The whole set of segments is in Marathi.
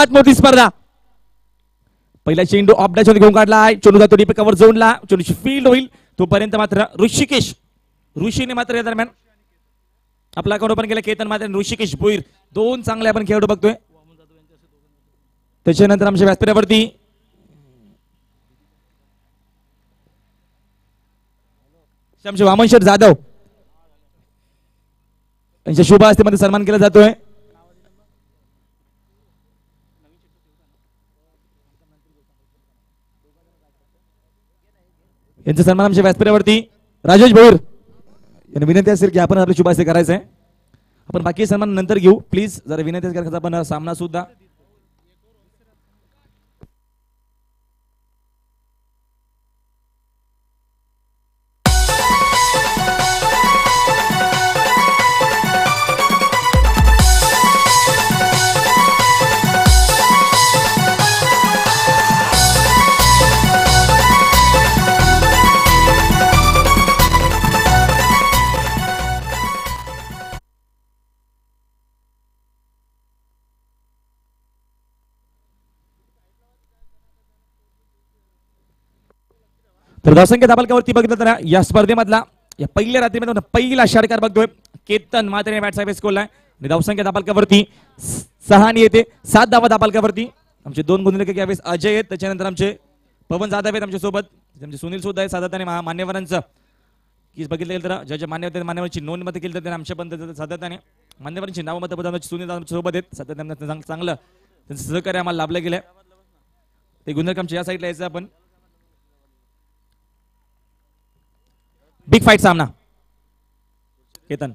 सर्वात मोठी स्पर्धा. पहिला चेंडू ऑफ डॅश मध्ये घेऊन काढलाय. चेंडू जातो डीप कव्हर झोनला. चेंडूची फील्ड होईल तोपर्यंत मात्र ऋषीने मात्र या दरम्यान आपला अकाउंट ओपन केला. केतन मात्र ऋषिकेश भोईर दोन चांगले आपण खेळाडू बघतोय. त्याच्यानंतर आमच्या व्यासपीठावरती आमचे वामनशेठ जाधव यांच्या शुभ हस्ते सन्मान केला जातोय. यांचा सन्मान आमच्या व्यासपीठावरती राजेश भोईर यांनी विनंती असेल की आपण आपले शुभ हस्ते करायचं आहे. आपण बाकी सन्मान नंतर घेऊ प्लीज. जरा विनंती करायचा आपण सामना सुद्धा तर धावसंख्या दाबालकावरती बघितलं तर या स्पर्धेमधला या पहिल्या रात्रीमध्ये पहिला षटकार बघतोय. केतन मात्रे बॅट साहेब स्कोरला आणि धावसंख्या दाबालकावरती 6 येते. 7 धावा दाबालकावरती आमचे 2 गुणलेखक यावेळेस अजय आहेत. त्याच्यानंतर आमचे पवन जाधव आहेत आमच्या सोबत. आमचे सुनील सुद्धा आहे. सातत्याने मान्यवरांचं की बघितलं गेलं तर ज्या मान्यवरांची नोंद मध्ये केली तर त्यांना आमच्या पण सातत्याने मान्यवरांची नाव मत बदलण्याची सुनील आमच्या सोबत आहेत. सातत्याने चांगलं त्यांचं सहकार्य आम्हाला लाभलं गेलं. ते गुणलेखक आमच्या या साईडला यायचं आपण बिग फाईट सामना. केतन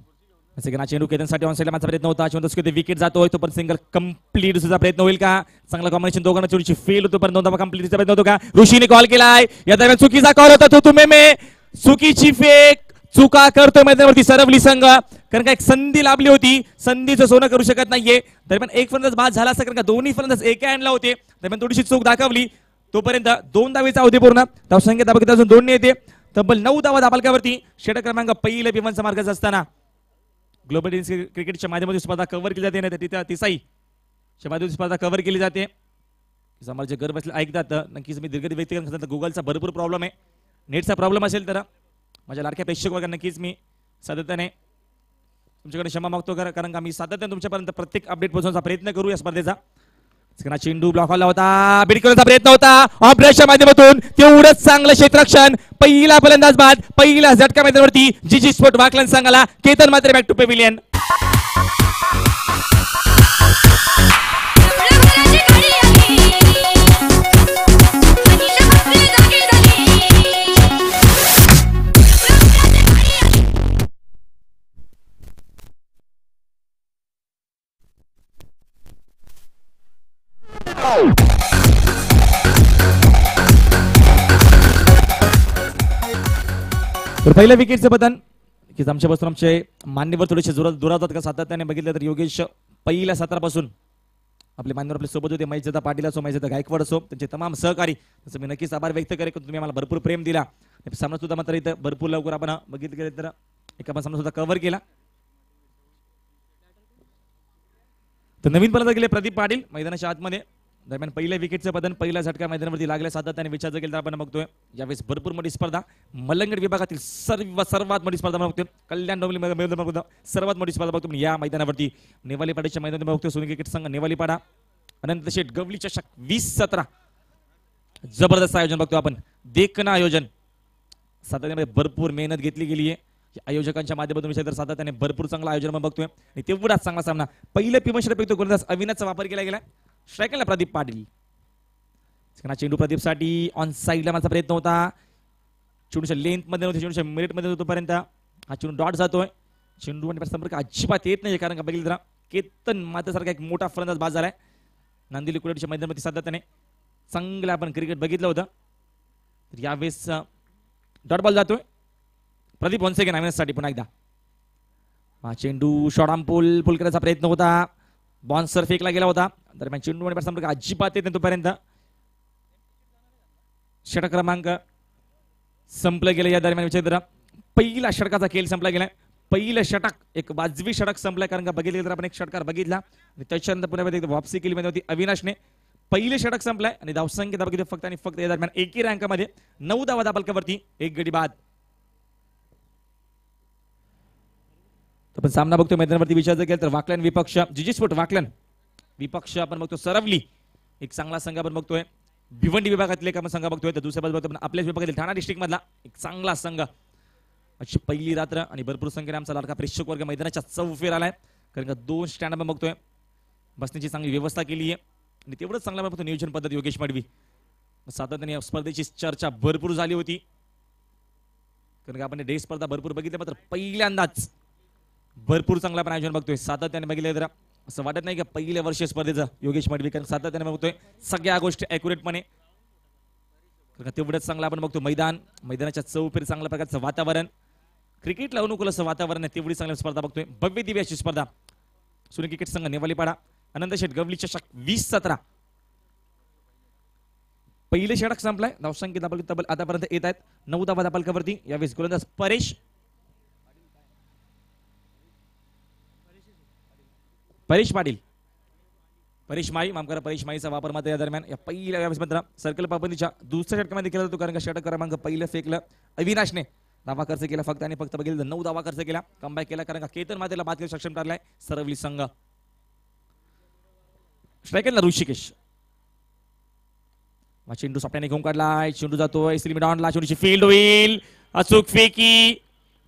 चेंडू केतनसाठी ऑन साईडला माझा प्रयत्न होता. चेंडू विकेट जातोय तो पण सिंगल कंप्लीट प्रयत्न होईल का? चांगला कॉम्बिनेशन दोघांना चेंडूची फेल होतो पण नोंदवा कंप्लीट प्रयत्न होतो का? ऋषीने कॉल केलाय. या दरम्यान चुकीचा कॉल होता तो तुम्ही मे चुकीची फेक चुका करतोय मैदानावरती सरवली संघ. कारण का एक संधी लाभली होती. संधीचं सोनं करू शकत नाहीये. दरम्यान एक फलंदाज बाद झाला असता कारण का दोन्ही फलंदाज एका हँडला होते. दरम्यान थोडीशी चूक दाखवली. तोपर्यंत 2 धावेचा अवधी पूर्ण. धावसंख्या दाबालक अजून 2 येते. तब्बल 9 धावा दाबालकावरती. षटक क्रमांक पहिल्या पिवांचा मार्गाचा असताना ग्लोबल टेनिस क्रिकेटच्या माध्यमातून स्पर्धा कव्हर केली जाते. नाही तिथे तिसाई माध्यमातून स्पर्धा कव्हर केली जाते. समाज जे घर बसले ऐकतात नक्कीच मी दीर्घ व्यक्ती गुगलचा भरपूर प्रॉब्लेम आहे. नेटचा प्रॉब्लेम असेल तर माझ्या लाडक्या प्रेक्षक वगैरे नक्कीच मी सातत्याने तुमच्याकडे क्षमा मागतो. कारण का मी सातत्याने तुमच्यापर्यंत प्रत्येक अपडेट पोहोचवण्याचा प्रयत्न करू या स्पर्धेचा. चेंडू ब्लॉक आला होता. बीट करण्याचा प्रयत्न होता ऑपरेशनच्या माध्यमातून. तेवढंच चांगलं क्षेत्ररक्षण. पहिला फलंदाज बाद. पहिला झटका मैदानावरती जीजी स्पोर्ट वाकलन संघाला. केतन मात्र बॅक टू पेव्हिलियन. तर पहिल्या विकेटचं पतन की आमच्यापासून आमचे मान्यवर थोडेसे दुरावतात का सातत्याने बघितलं तर योगेश पहिल्या सत्रापासून आपले मान्यवर आपल्या सोबत होते. महेशदा पाटील असो महेशदा गायकवाड असो त्यांचे तमाम सहकारी तसं मी नक्कीच आभार व्यक्त करेन. तुम्ही आम्हाला भरपूर प्रेम दिला. सामना सुद्धा मात्र इथं भरपूर लवकर आपण बघितलं गेलं तर एक आपण सामना सुद्धा कव्हर केला. तर नवीन फलंदाज गेले प्रदीप पाटील मैदानाच्या आतमध्ये. दरम्यान पहिल्या विकेटचं पतन पहिला झटका मैदानावरती लागल्या सातत्याने विचार केला तर आपण बघतोय यावेळेस भरपूर मोठी स्पर्धा. मलंगड विभागातील सर्वात मोठी स्पर्धा बघतोय. कल्याण डोंबिवली सर्वात मोठी स्पर्धा बघतो या मैदानावरती. नेवालीपाड्याच्या मैदानात बघतोय सोनी क्रिकेट संघ नेवालीपाडा अनंत शेठ गवली चषक 20-17 जबरदस्त आयोजन बघतो आपण. देखणं आयोजन सातत्याने भरपूर मेहनत घेतली गेली आहे आयोजकांच्या माध्यमातून. विषय तर सातत्याने भरपूर चांगला आयोजन आपण बघतोय आणि तेवढाच चांगला सामना. पहिल्या पिमश्रपेक्तो गोलंदाज अविनाशचा वापर केला गेला. स्ट्रायकरला प्रदीप पाटील. चेंडू प्रदीपसाठी ऑन साईडला माझा प्रयत्न होता. चेंडूच्या लेंथ मध्ये नव्हते चेंडूच्या मिनिट मध्ये होतोपर्यंत हा चेंडू डॉट जातोय. चेंडू आणि संपर्क अजिबात येत नाही कारण का बघितलं जरा केतन मात्र सारखा एक मोठा फलंदाज बाद झालाय. नांदिवली कुलेटच्या मैदानामध्ये सातत्याने चांगलं आपण क्रिकेट बघितलं होतं. तर यावेळेस डॉट बॉल जातोय प्रदीप वनसे अविनाशसाठी पुन्हा एकदा. हा चेंडू शॉर्ट पुल करायचा प्रयत्न होता. बॉन्सर फेकला गेला होता. दरम्यान चेंडू आणि संपर्क अजिबात येत नाही तोपर्यंत षटक क्रमांक संपलं गेलं. या दरम्यान विचार पहिला षटकाचा खेळ संपला गेलाय. पहिलं षटक एक वाजवी षटक संपलं, कारण का बघितलं तर आपण एक षटकार बघितला आणि त्याच्यानंतर पुन्हा वापसी केली होती अविनाशने. पहिले षटक संपलाय आणि धावसंख्या बघितलं फक्त आणि फक्त या दरम्यान एकी रँकमध्ये 9 धावा दाबलकावरती, एक गडी बाद. आपण सामना बघतोय मैदानावरती विचार जर केला तर वाकलन विपक्ष जीजी स्पोर्ट वाकलन विपक्ष आपण बघतो सरवली, एक चांगला संघ आपण बघतोय. भिवंडी विभागातले एक आपण संघ बघतोय, तर दुसऱ्या बाजूला बघतो आपल्याच विभागातील ठाणा डिस्ट्रिक्ट मधला एक चांगला संघ. अशी पहिली रात्र आणि भरपूर संख्येने आमचा लाडका प्रेक्षक वर्ग मैदानाच्या चौफेर आलाय, कारण का 2 स्टँड आपण बघतोय, बसण्याची चांगली व्यवस्था केली आहे आणि तेवढंच चांगला बघतो नियोजन पद्धत योगेश मडवी. सातत्याने या स्पर्धेची चर्चा भरपूर झाली होती, कारण का आपण डे स्पर्धा भरपूर बघितल्या, मात्र पहिल्यांदाच भरपूर चांगला आपण आयोजन बघतोय. सातत्याने बघितलं तर असं वाटत नाही का पहिल्या वर्षी स्पर्धेचं योगेश मडवी, कारण सातत्याने बघतोय सगळ्या गोष्टी ॲक्युरेटपणे, कारण तेवढंच चांगलं आपण बघतो मैदानाच्या चौफेर चांगल्या प्रकारचं वातावरण, क्रिकेटला अनुकूल असं वातावरण आहे, तेवढी चांगली स्पर्धा बघतोय. भव्य दिव्य अशी स्पर्धा सुनी क्रिकेट संघ नेवालीपाडा अनंत शेठ गवली चषक 20-17 पहिले षटक संपलाय. धावसंख्या तब्बल आतापर्यंत येत आहेत 9 धावा दाबलकावरती. यावेळेस गोलंदाज परेश माळी माफ करा, परेश माळीचा वापर मात्र या दरम्यान या पहिल्या यावेळेस मात्र सर्कल पाबंदीच्या दुसऱ्या षटकामध्ये केला जातो, कारण का षटक क्रमांक पहिलं फेकलं अविनाशने. धावा खर्च केला फक्त आणि फक्त बघितलं 9 धावा खर्च केला, कमबॅक केला, कारण का केतन मातेला बाद केलं सक्षम ठरलाय सरवली संघ. स्ट्रायकरला ऋषिकेश चेंडू सापट्याने घेऊन काढलाय, चेंडू जातोय ऑनला, चेंडूची फील्ड होईल, अचूक फेकी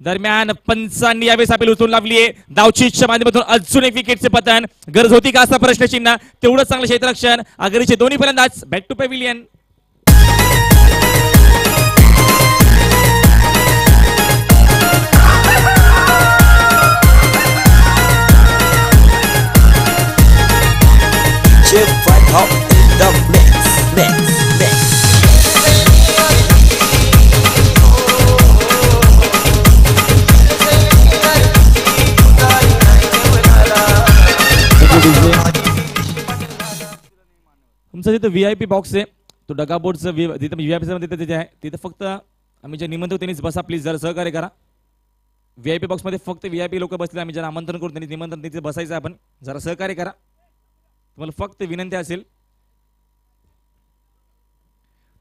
दरम्यान पंचांनी यावेळेस आपली उचलून लावलीये. धावचीच्या माध्यमातून अजून एक विकेटचे पतन, गरज होती का असा प्रश्नचिन्ह. तेवढं चांगलं क्षेत्ररक्षण, आघाडीचे दोन्ही फलंदाज बॅक टू पॅव्हिलियन. तुमचं जिथं व्हीआयपी बॉक्स आहे, तो डगा बोर्डचं जिथं व्हीआयपी तिथे आहे, तिथे फक्त आम्ही जे निमंत्रण त्यांनीच बसा, प्लीज जरा सहकार्य करा. व्हीआयपी बॉक्समध्ये फक्त व्हीआयपी लोक बसले, आम्ही जरा आमंत्रण करू, त्यांनी निमंत्रण तिथे बसायचं, आपण जरा सहकार्य करा, तुम्हाला फक्त विनंती असेल.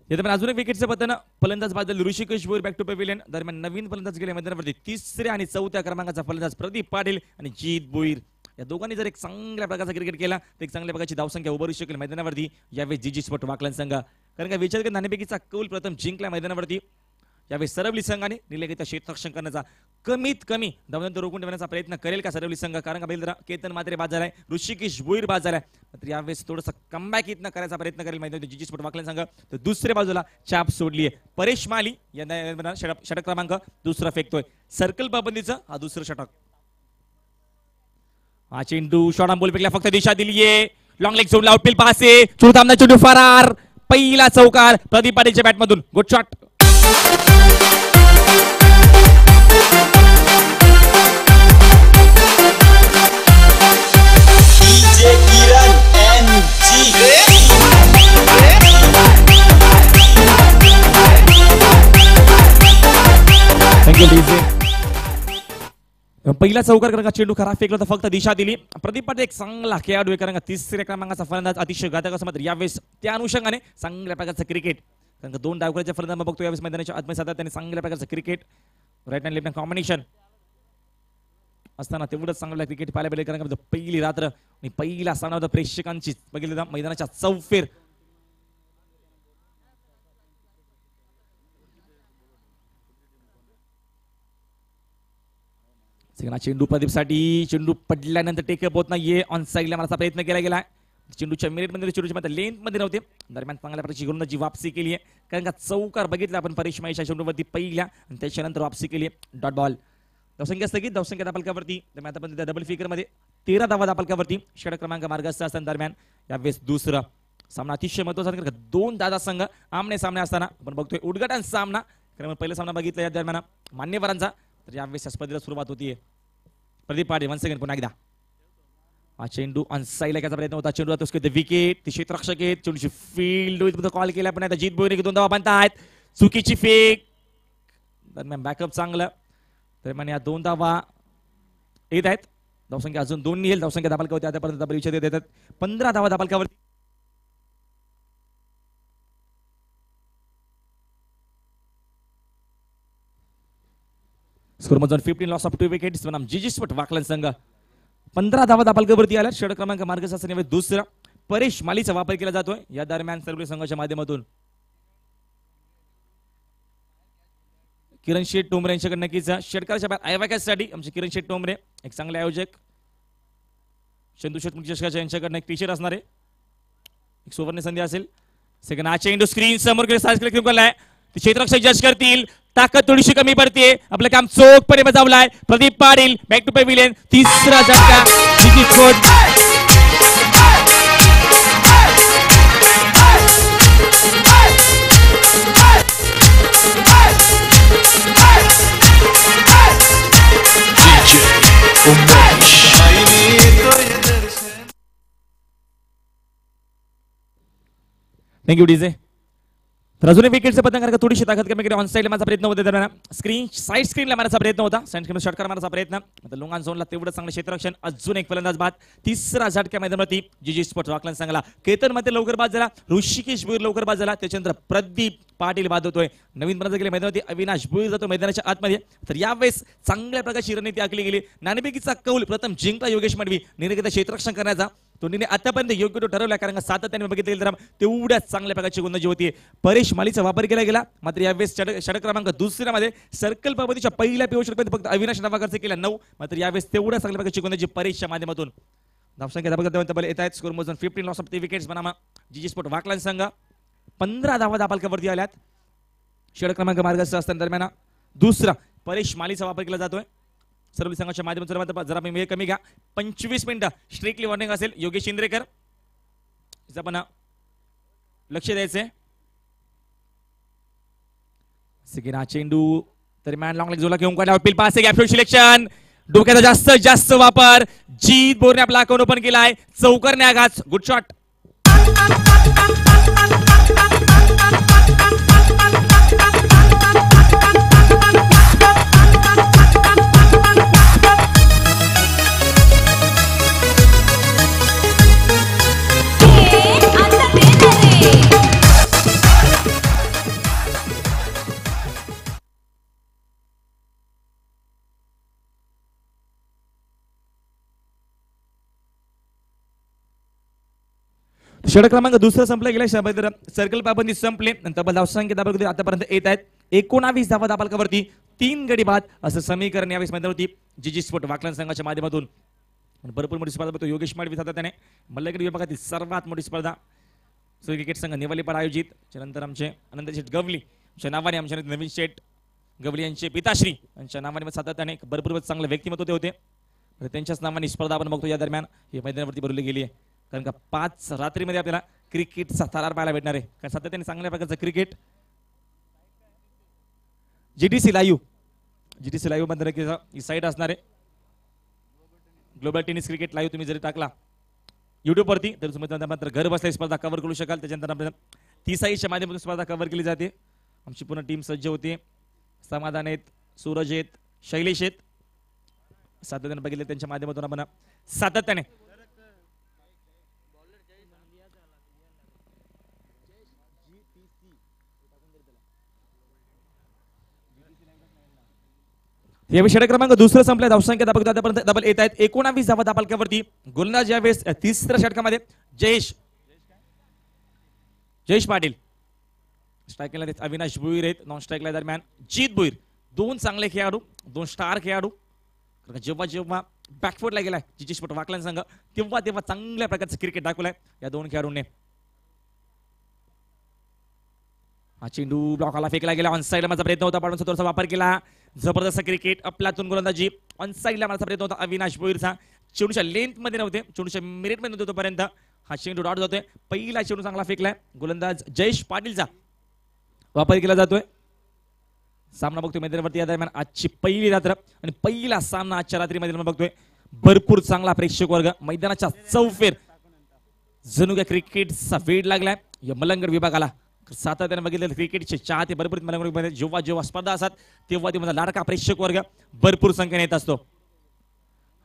पण अजून एक विकेटचं पतन, फलंदाज Badal Rishikesh Bhoir back to pavilion. दरम्यान नवीन फलंदाज गेले मैदानावरती 3ऱ्या आणि 4थ्या क्रमांकाचा फलंदाज प्रदीप पाटील आणि जीत भोईर. या दोघांनी जर एक चांगल्या प्रकारचा क्रिकेट केला तर एक चांगल्या प्रकारची धावसंख्या उभारू शकेल मैदानावरती. यावेळी जीजी स्पोर्ट वाकलन संघ, कारण का विचार नाणेफेकीचा कौल प्रथम जिंकला मैदानावरती. यावेळी सरवली संघाने निलंगेचा क्षेत्ररक्षण करण्याचा कमीत कमी धावनंतर रोखून ठेवण्याचा प्रयत्न करेल का सरवली संघ, कारण का बैल केतन मात्रे बाद झालाय, ऋषिकेश भोईर बाद झालाय, तर यावेळेस थोडंसं कमबॅक इथनं करायचा प्रयत्न करेल मैदानावरती जीजी स्पोर्ट वाकलन संघ. तर दुसऱ्या बाजूला चाप सोडलीये परेश माली यांना षटक क्रमांक दुसरा फेकतोय. सर्कल पाबंदीचं हा दुसरं षटक. हा चेंडू शॉर्ट बॉल फेकला, फक्त दिशा दिलीये, लॉंग लेग सोडला, आउटफील्ड पास आहे, चुडतामना चेंडू फरार, पहिला चौकार प्रदीप पाटीलच्या बॅट मधून, गुड शॉट. पहिला चौकार कारण का चेंडू खराब फेकला तर फक्त दिशा दिली. प्रदीप पाटील एक चांगला खेळाडू आहे, कारण का 3ऱ्या क्रमांकाचा फलंदाज अतिशय घातक असं मात्र यावेळेस त्या अनुषंगाने चांगल्या प्रकारचं क्रिकेट, कारण का 2 डावखुऱ्याच्या फलंदाज बघतो यावेळेस मैदानाच्या आत्मसात त्यांनी चांगल्या प्रकारचं cricket right hand left hand combination असताना तेवढंच चांगलं क्रिकेट पाहायला मिळेल, कारण का पहिली रात्र आणि पहिला सामना होता प्रेक्षकांची बघितलं मैदानाच्या चौफेर. चेंडू प्रदीपसाठी, चेंडू पडल्यानंतर टेकअप होत नाहीये, ऑन साईडला मारण्याचा प्रयत्न केला गेला. चेंडूच्या मिनिटमध्ये चेंडूच्या लेंथ मध्ये नव्हते, दरम्यान चांगल्या प्रकारची गोलंदाजी वापसी केली आहे, कारण का चौकार बघितला आपण परेश माईच्या चेंडूवरती पहिल्या आणि त्याच्यानंतर वापसी केली आहे. Dot ball. धावसंख्या स्थगित, धावसंख्या दापलकावरती. दरम्यान आता डबल फिकर मध्ये 13 धावा दापलकावरती. षटक क्रमांक मार्गस्थ असताना दरम्यान यावेळेस दुसरं सामना अतिशय महत्वाचा, 2 दादा संघ आमने सामने असताना आपण बघतोय उद्घाटन सामना, कारण पहिला सामना बघितला या दरम्यान मान्यवरांचा, तर यावेळेस स्पर्धेला सुरुवात होतीये. प्रदीप पाटील वन सेकंड पुन्हा एकदा. हा चेंडू अनसाईडला घ्यायचा प्रयत्न होता, चेंडू जातो विकेट, ते क्षेत्ररक्षक आहेत, चेंडूची फील्ड होईल, कॉल केला पण आता जीत भोईर 2 धावा बांधतायत, चुकीची फेक, दरम्यान बॅकअप चांगलं, दरम्यान या 2 धावा येत आहेत. धावसंख्या अजून 2 येईल. धावसंख्या धाबालकावरती आतापर्यंत परीक्षा देत आहेत. 15 धावा धाबालकावरती. स्कोर मधून 15 लॉस ऑफ 2 विकेट्स बनाम जीजी स्पोर्ट वाकलन संघ 15 धावा धाबालकावरती आला. षटक क्रमांक मार्गशास्त्र दुसरा परेश मालीचा वापर केला जातोय या दरम्यान सर्व संघाच्या माध्यमातून. किरण शेठ टोमरे यांच्याकडे नक्कीच षटकाराच्या बाद आयोजकासाठी आमचे किरण शेठ टोमरे एक चांगले आयोजक. चंदू शेठ चषकाच्या यांच्याकडे एक टी-शर्ट असणार आहे. एक सुवर्ण संधी असेल. सेकंड हा चेंडू स्क्रीन समोर गेला क्षेत्ररक्षक जज करतील. ताकद थोडीशी कमी पडते. आपलं काम चोखपणे बजावलाय Pradeep Patil. Back to pavilion. तिसरा झटका जीजी स्पोर्ट. Thank you DJ. तर अजूनही विकेटचे पतंग कारण थोडीशी ताकद कमी केली. ऑन साईडला माझा प्रयत्न होता दरम्यान स्क्रीन साईड स्क्रीनला मारायचा प्रयत्न होता. साईड स्क्रीन षटकार मारायचा प्रयत्न. लोंगान झोनला तेवढं चांगलं क्षेत्ररक्षण. अजून एक फलंदाज बाद. तिसरा झटका मैदानावरती जीजी स्पोर्ट्स वाकलन संघाला. केतन मध्ये लवकर बाद झाला. ऋषिकेश भुईर लवकर बाद झाला. त्याच्यानंतर प्रदीप पाटील बाद होतोय. नवीन बंद गेले मैदानावरती अविनाश भुईर जातो मैदानाच्या आतमध्ये. तर यावेळेस चांगल्या प्रकारची रणनीती आखली गेली. नाणेफेकीचा कौल प्रथम जिंकला योगेश मडवी. निर्गत क्षेत्ररक्षण करण्याचा तो निर्णय आतापर्यंत योग्य तो ठरवला कारण सातत्याने बघितले तर तेवढ्याच चांगल्या प्रकारची गोलंदाजी होती. परेश मालीचा वापर केला गेला. मात्र यावेळेस षटक क्रमांक दुसऱ्यामध्ये सर्कल पद्धतीच्या पहिल्या पिओ षटकात फक्त अविनाश नावाकरचे केला 9. मात्र यावेळेस तेवढ्या चांगल्या प्रकारची गोलंदाजी परेशच्या माध्यमातून. धावसंख्या धाबालकावर येत आहेत. स्कोर मोजून 15 लॉस ऑफ 3 विकेट्स बनामा जीजी स्पोर्ट वाकलन संघ 15 धावा धाबालकावरती आल्यात. षटक क्रमांक मार्गस्थ असताना दरम्यान दुसरा परेश मालीचा वापर केला जातोय. सर्व संघाच्या माध्यमातून जरा वेळ कमी घ्या. 25 मिनिटं स्ट्रिक्टली वॉर्निंग असेल. योगेश इंद्रेकर आपण लक्ष द्यायचंय. सिकिना चेंडू दरम्यान लॉंग लेग जोला घेऊन काढला. अपील पास आहे. Gap selection. डोक्याचा जास्तीत जास्त वापर. जीत बोरने आपला अकाउंट ओपन केलाय. चौकारने आघात. Good shot. षटक क्रमांक दुसरा संपला गेला. सर्कल पाबंदी संपले. तब्बल धावसंख्या धाबालकावरती आतापर्यंत येत आहेत 19 धावा धाबालकावरती 3 गडी बाद असं समीकरण यावेळेस मैदानावरती जीजी स्पोर्ट वाकलन संघाच्या माध्यमातून. भरपूर मोठी स्पर्धा बघतो योगेश माडवी सातत्याने मल्लगडी विभागातील सर्वात मोठी स्पर्धा क्रिकेट संघ निवालीपाडा आयोजित. त्यानंतर आमचे आनंद शेठ गवली यांच्या नावाने आमच्या नवीन शेठ गवली यांचे पिताश्री यांच्या नावाने सातत्याने भरपूर चांगले व्यक्तिमत्व होते. त्यांच्याच नावाने स्पर्धा आपण बघतो. या दरम्यान हे मैदानावरती भरवली गेली आहे कारण का 5 रात्रीमध्ये आपल्याला क्रिकेटचा थरार पाहायला भेटणार आहे. कारण सातत्याने चांगल्या प्रकारचं क्रिकेट जीटीसी लाईव्ह मध्ये ही साईट असणार आहे. ग्लोबल टेनिस क्रिकेट लाईव्ह तुम्ही जरी टाकला युट्यूब वरती तर तुम्ही घर बसल्या स्पर्धा कव्हर करू शकाल. त्याच्यानंतर आपल्याला 30च्या माध्यमातून स्पर्धा कव्हर केली जाते. आमची पूर्ण टीम सज्ज होती. समाधान आहेत, सूरज आहेत, शैलेश आहेत. सातत्याने बघितले त्यांच्या माध्यमातून आपण सातत्याने यावेळी षटक क्रमांक दुसरा संपला. धावसंख्या आतापर्यंत डबल येत आहेत 19 धावा धाबालकावरती. गोलंदाज यावेळेस तिसऱ्या षटकामध्ये जयेश पाटील. स्ट्रायकला अविनाश भुईर आहेत. नॉन स्ट्राईकला दरम्यान जीत भुईर. 2 चांगले खेळाडू, 2 स्टार खेळाडू. जेव्हा बॅकफुटला गेलाय जीजी स्पोर्ट वाकलन संघ तेव्हा चांगल्या प्रकारचं क्रिकेट दाखवलाय या 2 खेळाडूंनी. हा चेंडू ब्लॉकला फेकला गेला. ऑन साईडला माझा प्रयत्न होता पाडून थोडासा वापर केला. जबरदस्त क्रिकेट आपल्यातून गोलंदाजी. ऑन साईडला माझा प्रयत्न होता अविनाश भुईरचा. चेंडूच्या लेंथ मध्ये नव्हते, चेंडूच्या मिनिट मध्ये नव्हते तोपर्यंत हा चेंडू डॉट जातोय. पहिला चेंडू चांगला फेकलाय. गोलंदाज जयेश पाटीलचा वापर केला जातोय. सामना बघतोय मैदानावरती या दरम्यान आजची पहिली रात्र आणि पहिला सामना आजच्या रात्रीमध्ये बघतोय. भरपूर चांगला प्रेक्षक वर्ग. मैदानाच्या चौफेर जणू काय क्रिकेटचा वेड लागलाय या मलंगड विभागाला. सातत्याने बघितलं क्रिकेटचे चाहते भरपूर मलंगड जेव्हा स्पर्धा असतात तेव्हा ते लाडका प्रेक्षक वर्ग भरपूर संख्येने येत असतो.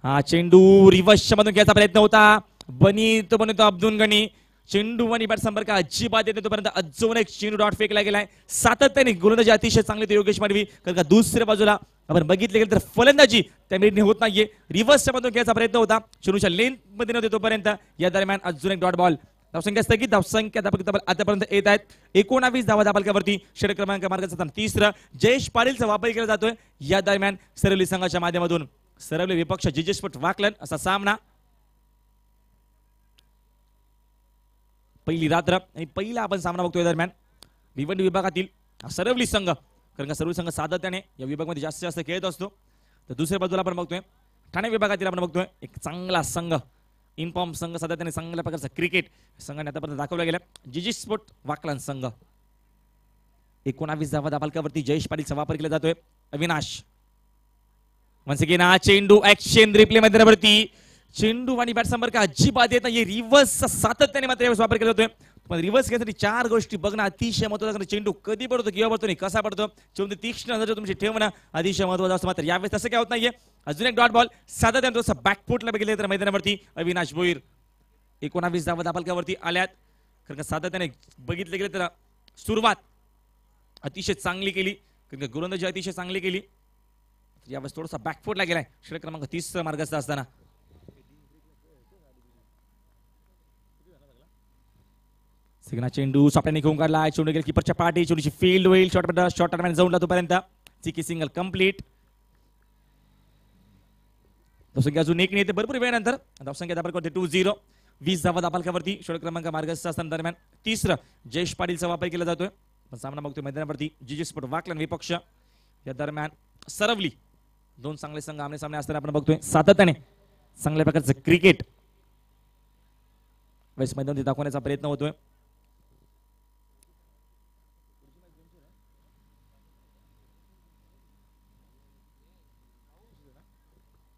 हा चेंडू रिव्हर्स मधून घ्यायचा प्रयत्न होता. बनतो अब्दुल गनी. चेंडू आणि बॅट संपर्क अजिबात येते तोपर्यंत अजून एक चेंडू डॉट फेकला गेलाय. सातत्याने गोलंदाजी अतिशय चांगली ते योगेश माडवी. कारण का दुसऱ्या बाजूला आपण बघितले गेलं तर फलंदाजी त्या मिनिटने होत नाहीये. रिव्हर्स मधून घ्यायचा प्रयत्न होता. चेंडूच्या लेंथ मध्ये नव्हते तोपर्यंत. या दरम्यान अजून एक डॉट बॉल. धावसंख्या स्थगित. धावसंख्या आतापर्यंत येत आहेत 19 धावा दाबालकावरती. षटक क्रमांक मार्गाचा तिसरा जयेश पाटीलचा वापर केला जातोय. या दरम्यान सरवली संघाच्या माध्यमातून सरवली विपक्ष जिजेस्पट वाकलन असा सामना. पहिली रात्र आणि पहिला आपण सामना बघतोय दरम्यान भिवंडी विभागातील सरवली संघ. कारण का सरवली संघ सातत्याने या विभागामध्ये जास्तीत जास्त खेळत असतो. तर दुसऱ्या बाजूला आपण बघतोय ठाणे विभागातील आपण बघतोय एक चांगला संघ इनफॉर्म संघ. सातत्याने चांगल्या प्रकारचा क्रिकेट संघाने आतापर्यंत दाखवला गेला. जिजीस्पोर्ट वाकलन संघ 19 धावा दाबालकावरती जयेश पाटीलचा वापर केला जातोय. अविनाश वन्स अगेन हा चेंडू ऍक्शन रिप्ले मैदानावरती. चेंडू आणि बॅट संपर्क अजिबात येत नाही. रिव्हर्स सातत्याने मात्र यावेळेस वापर केला जातोय. पण रिव्हर्स घेण्यासाठी 4 गोष्टी बघणं अतिशय महत्त्वाचं. चेंडू कधी पडतो किंवा पडतो नाही कसा पडतो चेंडू तीक्ष्ण नजर तुमची ठेवणं अतिशय महत्त्वाचं असतं. मात्र यावेळेस तसं काय होत नाहीये. अजून एक डॉट बॉल सातत्याने थोडंसं बॅकफुटला बघितलं तर मैदानावरती अविनाश भोईर 19 धावा दाबालकावरती आल्यात. कारण का सातत्याने बघितलं गेलं तर सुरुवात अतिशय चांगली केली. कारण का गोलंदाजी अतिशय चांगली केली. यावेळेस थोडासा बॅकफुटला गेलाय. षटक क्रमांक 30 मार्गाचा असताना सिग्ना चेंडू सापड्याने घेऊन काढला. चेंडू गेला कीपरच्या पाठी. चेंडूची फील्ड होईल. शॉर्ट टर्मिनल जाऊन तोपर्यंत चिकी सिंगल कंप्लीट. धावसंख्या अजून एक येते भरपूर वेळानंतर. धावसंख्या दाबल करते 2-0. 20 धावा दाबालकावरती षटक क्रमांक मार्गस्थ असताना दरम्यान तिसरं जयेश पाटीलचा वापर केला जातोय. पण सामना बघतोय मैदानावरती जिजेस्पोर्ट वाकलन विपक्ष. या दरम्यान सरवली दोन चांगले संघ आमने सामने असताना आपण बघतोय सातत्याने चांगल्या प्रकारचं क्रिकेट वेस्ट मैदानात दाखवण्याचा प्रयत्न होतोय.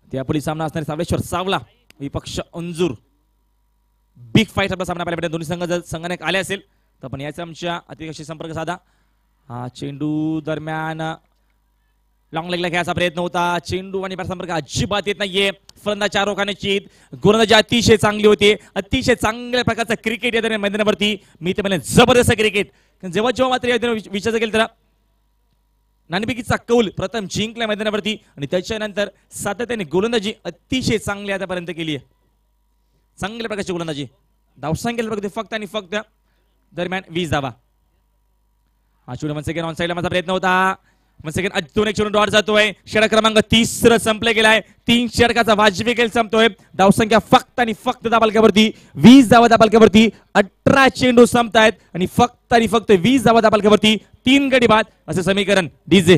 त्यापुढे सामना असणारे सावलेश्वर सावला विपक्ष अंजूर. बिग फाईट आपला सामना पाहिला. दोन्ही संघ जर संघाने आले असेल तर आपण याचा आमच्या अतिकशी संपर्क साधा. हा चेंडू दरम्यान लॉंग लेगला घ्यायचा प्रयत्न होता. चेंडू आणि बॅट संपर्क अजिबात येत नाहीये. फलंदाज चार रोखाण्याची गोलंदाजी अतिशय चांगली होती. अतिशय चांगल्या प्रकारचा क्रिकेट या दरम्यान मैदानावरती. मी तर म्हणेन जबरदस्त क्रिकेट. जेव्हा मात्र या विचार केलं तर नाणेफेकीचा कौल प्रथम जिंकला मैदानावरती आणि त्याच्यानंतर सातत्याने गोलंदाजी अतिशय चांगली आतापर्यंत केली आहे. चांगल्या प्रकारची गोलंदाजी. धावसंख्या बघते फक्त आणि फक्त दरम्यान 20 धावा. हा चेंडू वन्स अगेन ऑन साइडला माझा प्रयत्न होता. वन्स अगेन अजून एक चेंडू डॉट जातोय. षटक क्रमांक 30 संपला गेलाय. 3 षटकाचा वाजवी खेळ संपतोय. धावसंख्या फक्त आणि फक्त दाबालकावरती 20 धावा दाबालकावरती 18 चेंडू संपतायत आणि फक्त 20 धावा दाबालकावरती 3 गडी बाद असे समीकरण. डीजे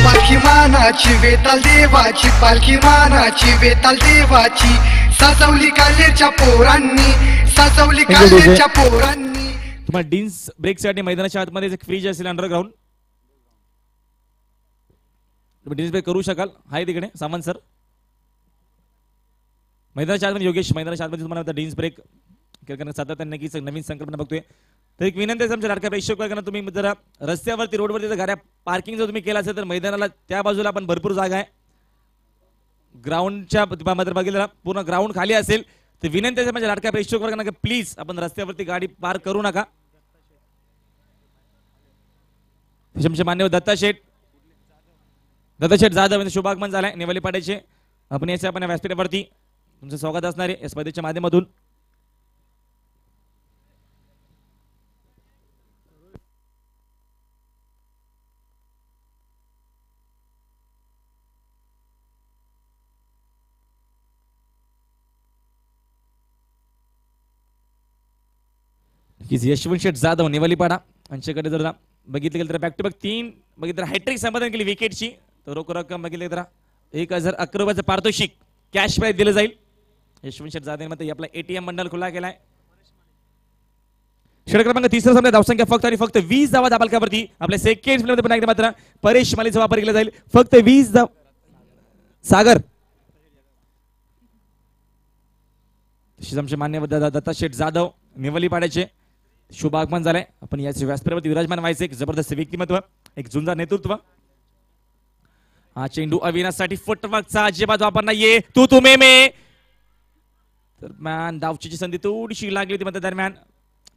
पालखी मानाची वेताल देवाची. पालखी मानाची वेताल देवाची. सजवली कालेच्या पोरांनी. सजवली कालेच्या पोरांनी. तुम्हाला डिन्स ब्रेक साठी मैदानाच्या आतमध्ये एक फ्रीज असेल अंडरग्राउंड. तुम्ही डिन्स ब्रेक करू शकाल. हाय तिकडे सामान सर. मैदानाच्या आतमध्ये योगेश मैदानाच्या आतमध्ये तुम्हाला डिन्स ब्रेक कारण सातत्याने नक्कीच नवीन संकल्पना बघतोय. तर एक विनंती आहे आमच्या लाडक्या प्रेक्षकांना तुम्ही जरा रस्त्यावरती रोडवरती जर गाड्या पार्किंग जर तुम्ही केला असेल तर मैदानाला त्या बाजूला पण भरपूर जागा आहे. ग्राउंडच्या मध्ये बघितलं पूर्ण ग्राउंड खाली असेल तर विनंती आहे माझ्या लाडक्या प्रेक्षकांना की प्लीज आपण रस्त्यावरती गाडी पार्क करू नका. मान्य दत्ता शेठ जाधव यांचं शुभागमन झालंय नेवाली पाड्याचे. आपण याच्या आपण व्यासपीठावरती तुमचं स्वागत असणार आहे या स्पर्धेच्या माध्यमातून. यशवंत शेठ जाधव नेवालीपाडा यांच्याकडे जर बघितलं गेलं तर बॅक टू बॅक 3 बघितलं हॅट्रिक संपादन केली विकेटची. तर रोख रक्कम बघितली तर 1011 रुपयाचं पारितोषिक कॅश प्राइज दिलं जाईल. यशवंत शेठ जाधव मध्ये आपला एटीएम मंडळ खुला केलाय. षटक क्रमांक 30 संपला. धावसंख्या फक्त आणि फक्त 20 धावा दाबालकावरती. आपल्या सेकंड मध्ये पण मात्र परेश मालीचा वापर केला जाईल. फक्त 20 धाव. सागर मान्य दत्ता शेठ जाधव नेवाली पाड्याचे शुभ आगमन झालंय. आपण याच व्यासपीठावरती विराजमान व्हायचं. एक जबरदस्त व्यक्तिमत्व एक झुंजार नेतृत्व. हा चेंडू अविनाशसाठी फुटवर्कचा अजिबात वापर नाहीये. तू मे दरम्यान धावची संधी थोडीशी लागली होती मात्र दरम्यान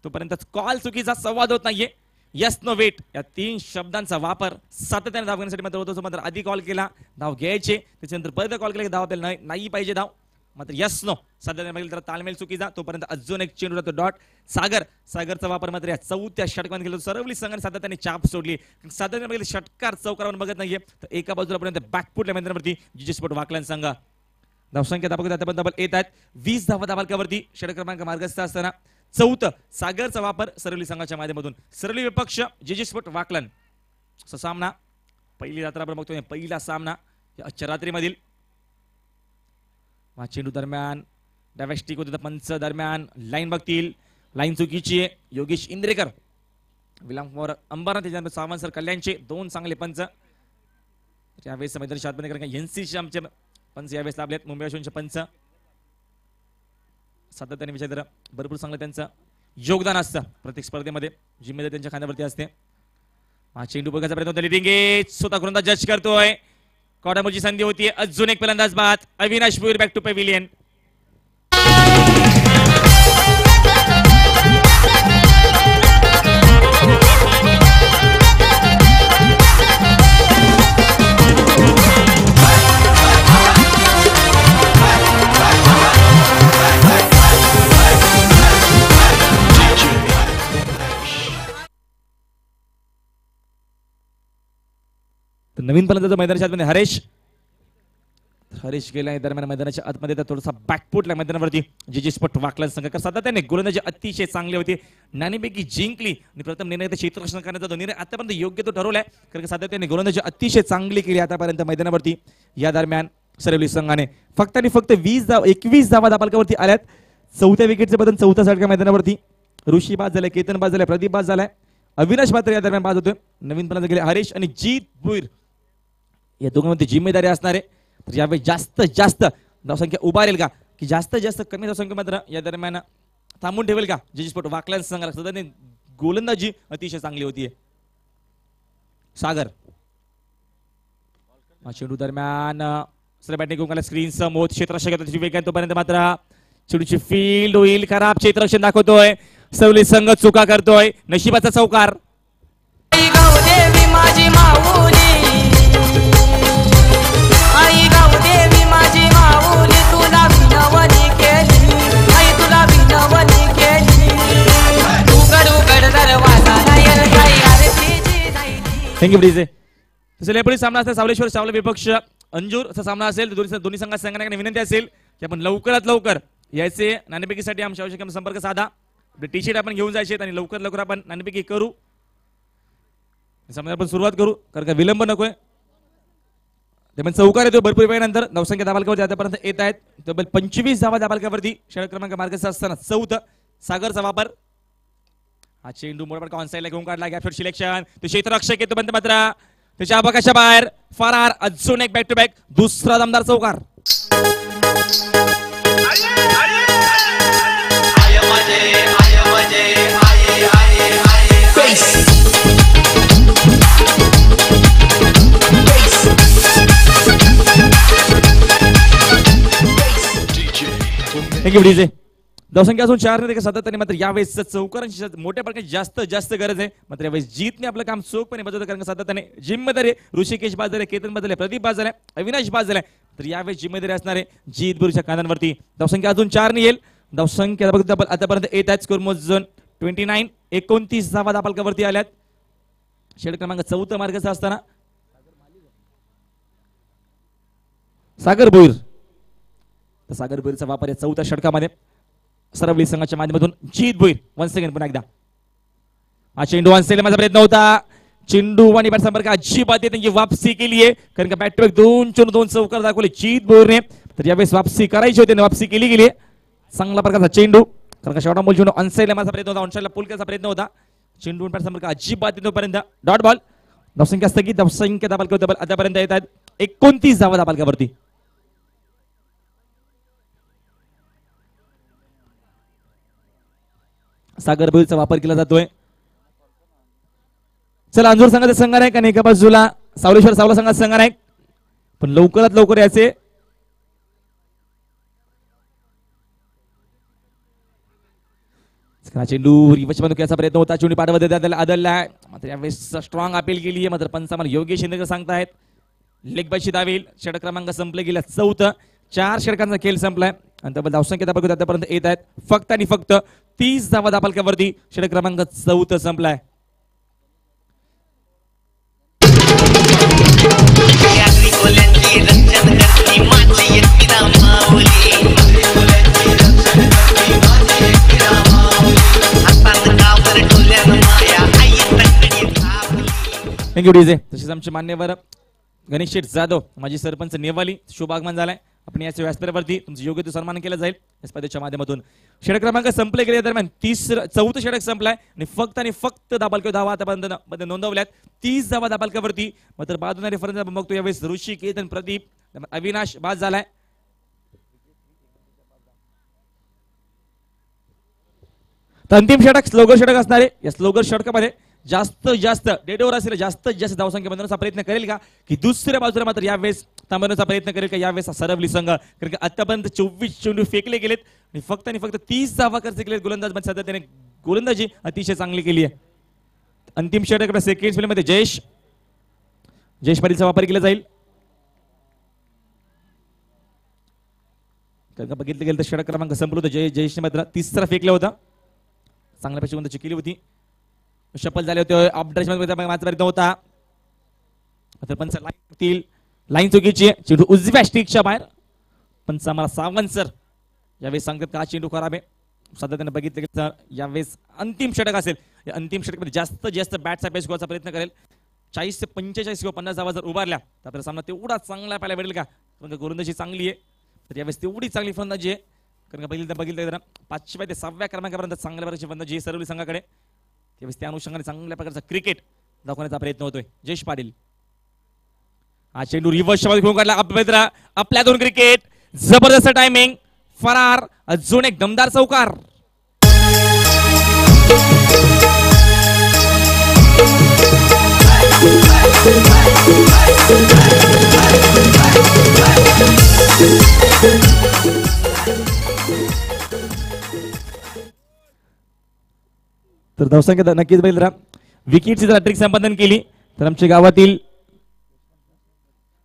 तोपर्यंत कॉल चुकीचा, संवाद होत नाहीये. यस नो वेट या 3 शब्दांचा वापर सातत्याने धाव घेण्यासाठी मात्र होतो. मात्र आधी कॉल केला धाव घ्यायचे, त्याच्यानंतर परत कॉल केला धाव आपल्याला नाही पाहिजे धाव, मात्र यस नो सातत्याने बघितलं तर तालमेल चुकीचा. तोपर्यंत अजून एक चेंडू राहतो डॉट. सागरचा वापर मात्र या 4थ्या षटकामध्ये केला. सरवली संघाने सातत्याने चाप सोडली. सातत्याने बघितलं षटकार चौकारावर बघत नाहीये. तर एका बाजूला पर्यंत बॅकफुटल्या मैदानावरती जीजी स्पोर्ट वाकलन संघ धावसंख्या दाबल येत आहेत. 20 धावा दाबालकावरती षटक क्रमांक मार्गस्थ असताना 4थं सागरचा वापर सरवली संघाच्या माध्यमातून. सरवली विपक्ष जीजी स्पोर्ट वाकलन सामना पहिली रात्र आपण बघतोय. पहिला सामना या आजच्या रात्रीमधील चेंडू दरम्यान डायव्हॅस्टिक होते पंच दरम्यान लाईन बघतील. लाईन चुकीची आहे. योगेश इंद्रेकर विलामवर अंबारनाथ त्याच्यानंतर सावंत सर कल्याणचे 2 चांगले पंच यावेळेस मैदानी शातमध्ये कारण एनसीचे आमचे पंच यावेळेस लाभलेत. मुंबई अश्विनचे पंच सातत्याने विचार भरपूर चांगलं त्यांचं योगदान असतं प्रत्येक स्पर्धेमध्ये. जिम्मेदारी त्यांच्या खांद्यावरती असते. हा चेंडू बघायचा प्रयत्न होता. लिडिंग स्वतः गोलंदाज जज करतोय. कॉर्नरची संधी होती. अजून एक फलंदाज बाद. Avinash Bhoir back to pavilion. नवीन फलंदाज मैदानाच्या आतमध्ये हरेश गेला दरम्यान मैदानाच्या आतमध्ये तर थोडासा बॅकफुटला मैदानावरती जीजी स्पोर्ट वाकलन संघ सातत्याने गोलंदाजी अतिशय चांगली होती. नाणेफेकी जिंकली आणि प्रथम निर्णय क्षेत्ररक्षण करण्याचा जो निर्णय आतापर्यंत योग्य तो ठरवलाय कारण सातत्याने गोलंदाजी अतिशय चांगली केली आतापर्यंत मैदानावरती. या दरम्यान सरवली संघाने फक्त 21 धावा दाबालकावरती आल्यात. 4थ्या विकेटचे बदल 4थ्या षटका मैदानावरती ऋषी बाद झालाय, केतन बाद झालाय, प्रदीप बाद झालाय, अविनाश मात्र या दरम्यान बाद होतोय. नवीन फलंदाज गेले हरेश आणि जीत भुईर या दोघांमध्ये जिम्मेदारी असणार आहे. तर यावेळी जास्त धावसंख्या उभारेल का की जास्त कमी धावसंख्या मात्र या दरम्यान थांबून ठेवेल का जीजी स्पोर्ट वाकलन संघाला. सध्या गोलंदाजी अतिशय चांगली होतीये. सागर चेंडू दरम्यान बॅटिंग करून स्क्रीन समोर क्षेत्ररक्षक वेगाने तोपर्यंत मात्र चेंडूची फील्ड होईल खराब. क्षेत्ररक्षण दाखवतोय सरवली संघ चुका करतोय. नशिबाचा चौकार. थँक्यू ब्रिजे. तसं पुढे सामना असेल सावलेश्वर सावले विपक्ष अंजूर असा सामना असेल. दोन्ही संघांना विनंती असेल की आपण लवकरात लवकर यायचे. नाणेफेकीसाठी आमच्या आवश्यक संपर्क साधा. टी शर्ट आपण घेऊन जायचे आणि लवकर आपण नाणेफेकी करू. सामन्याला आपण सुरुवात करू कारण का विलंब नकोय. ते पण चौकार येतो भरपूर वेळानंतर. धावसंख्या दाबालकावरती आतापर्यंत येत आहेत. तब्बल 25 धावा दाबालकावरती षटक क्रमांक मार्गस्थ असताना 4थं सागरचा वापर. हा चेंडू मोठा ऑनसाईडला घेऊन काढला. गॅपशॉट सिलेक्शन. तो क्षेत्ररक्षक येतो पण मात्र त्याच्या अवकाशा बाहेर फरार. अजून एक बॅक टू बॅक दुसरा दमदार चौकार. Thank you DJ. धावसंख्या असून 4 ने सातत्याने मात्र यावेळेस चौकारांची मोठ्या प्रमाणात जास्त गरज आहे. मात्र यावेळेस जीतने आपलं काम चोखपणे बजावलं कारण सातत्याने जिम्मेदारी ऋषिकेश बाद झाले, केतन बाद झाले, प्रदीप बाद झाले, अविनाश बाद झाले. तर यावेळेस जिम्मेदारी असणार आहे जीत बुरीच्या कानांवरती. धावसंख्या अजून 4 ने येईल. धावसंख्या आतापर्यंत येत आहेत. स्कोर मोज 29 29 धावा दाबालकावरती आल्यात. षटक क्रमांक 4 मार्गस्थ असताना सागर भोईर. सागर भोईरचा वापर या 4थ्या षटकामध्ये सरवली संघाच्या माध्यमातून जीत भोईर. 1 सेकंड पुन्हा एकदा. हा चेंडू वाचलेला माझा प्रयत्न होता. चेंडू आणि बॅट संपर्क अजिबात त्यांची वापसी केली आहे कारण का बॅट टू बॅक 2 चौकार दाखवले जीत भोईरने. तर यावेळेस वापसी करायची होती आणि वापसी केली गेली. चांगला प्रकारचा चेंडू कारण का शेवटा मूल चेंडू ऑनसाईडला माझा प्रयत्न होता. ऑनसाईडला पुल करायचा प्रयत्न होता. चेंडू बॅट संपर्क अजिबात येतोपर्यंत डॉट बॉल. धावसंख्या स्थगित. धावसंख्या दाबालका आतापर्यंत येत आहेत 29 धावा दाबालकावरती. सागर भोईरचा वापर केला जातोय. चला अंजूर संघाचा संघ आहे आणि एका बाजूला सावलेश्वर सावला संघाचा संघ आहे. पण लवकरात लवकर याचे चेंडू रिवर्स मध्ये याचा प्रयत्न होता. चेंडू पाठवत त्याला आदळला मात्र यावेळेस स्ट्रॉंग अपील केली आहे. मात्र पंचामाल योगेश शिंदे सांगतायत लेग बाय दावेल. षटक क्रमांक संपले गेला 4. 4 षटकांचा खेळ संपलाय आणि तब्बल धावसंख्या आतापर्यंत येत आहेत फक्त आणि फक्त 30 धावा दाबालकावरती. षटक क्रमांक 4 संपलाय. Thank you DJ. तसेच आमचे मान्यवर गणेश शेठ जाधव माजी सरपंच नेवाली शुभ आगमन झालाय. आपण याच्या व्यासपीठावरती तुमचं योग्य तो सन्मान केला जाईल या स्पर्धेच्या माध्यमातून. षटक क्रमांक संपले गेल्या दरम्यान 4थं षटक संपलाय आणि फक्त धावा आतापर्यंत नोंदवल्यात 30 धावा दाबालकावरती. मात्र बाजूने रेफरन्स बघतो यावेळेस ऋषी केतन प्रदीप अविनाश बाद झालाय. तर अंतिम षटक स्लोगर षटक असणार आहे. या स्लोगर षटकामध्ये जास्तीत जास्त डेड ओव्हर असेल जास्तीत जास्त धावसंख्या बनवण्याचा प्रयत्न करेल का की दुसऱ्या बाजूला मात्र यावेळेस थांबवण्याचा प्रयत्न करेल का यावेळेस सरवली संघ. कारण की आतापर्यंत 24 चेंडू फेकले गेलेत आणि फक्त 30 धावा खर्च केलेत. गोलंदाज सध्या त्याने गोलंदाजी अतिशय चांगली केली आहे. अंतिम षटक सेकंड स्पेलमध्ये जयेश पाटीलचा वापर केला जाईल. कारण बघितलं गेलं तर षटक क्रमांक संपलं होतं. जयेशने मात्र 3रा फेकला होता. चांगल्या पैकी केली होती. शपल झाले होते अपड्रेस होता. पंच लाईन चुकीची चेंडू उजव्या स्टिकच्या बाहेर. पंच आम्हाला सावंत सर यावेळेस सांगतात का चेंडू खराब आहे. सध्या त्यांना बघितलं की यावेळेस अंतिम षटक असेल. या अंतिम षटकामध्ये जास्तीत जास्त बॅटचा पेस करायचा प्रयत्न करेल. 40 ते 45 किंवा 50 धावा जर उभारल्या तर आपल्याला सामना तेवढा चांगला पाहायला भेटेल का. कारण गोलंदाजी चांगली आहे तर यावेळेस तेवढी चांगली फलंदाजी आहे. कारण बघितलं तर 5व्या ते 6व्या क्रमांकापर्यंत चांगल्या प्रकारची फलंदाजी सरवली संघाकडे. त्यावेळेस त्या अनुषंगाने चांगल्या प्रकारचा क्रिकेट दाखवण्याचा प्रयत्न होतोय जयेश पाटील. हा चेंडू रिव्हर्स घेऊन काढला आपल्या दोन क्रिकेट जबरदस्त टायमिंग फरार अजून एक दमदार चौकार. तर धावसंख्या नक्कीच बघितलं विकेटची जर ट्रिक संपादन केली तर आमच्या गावातील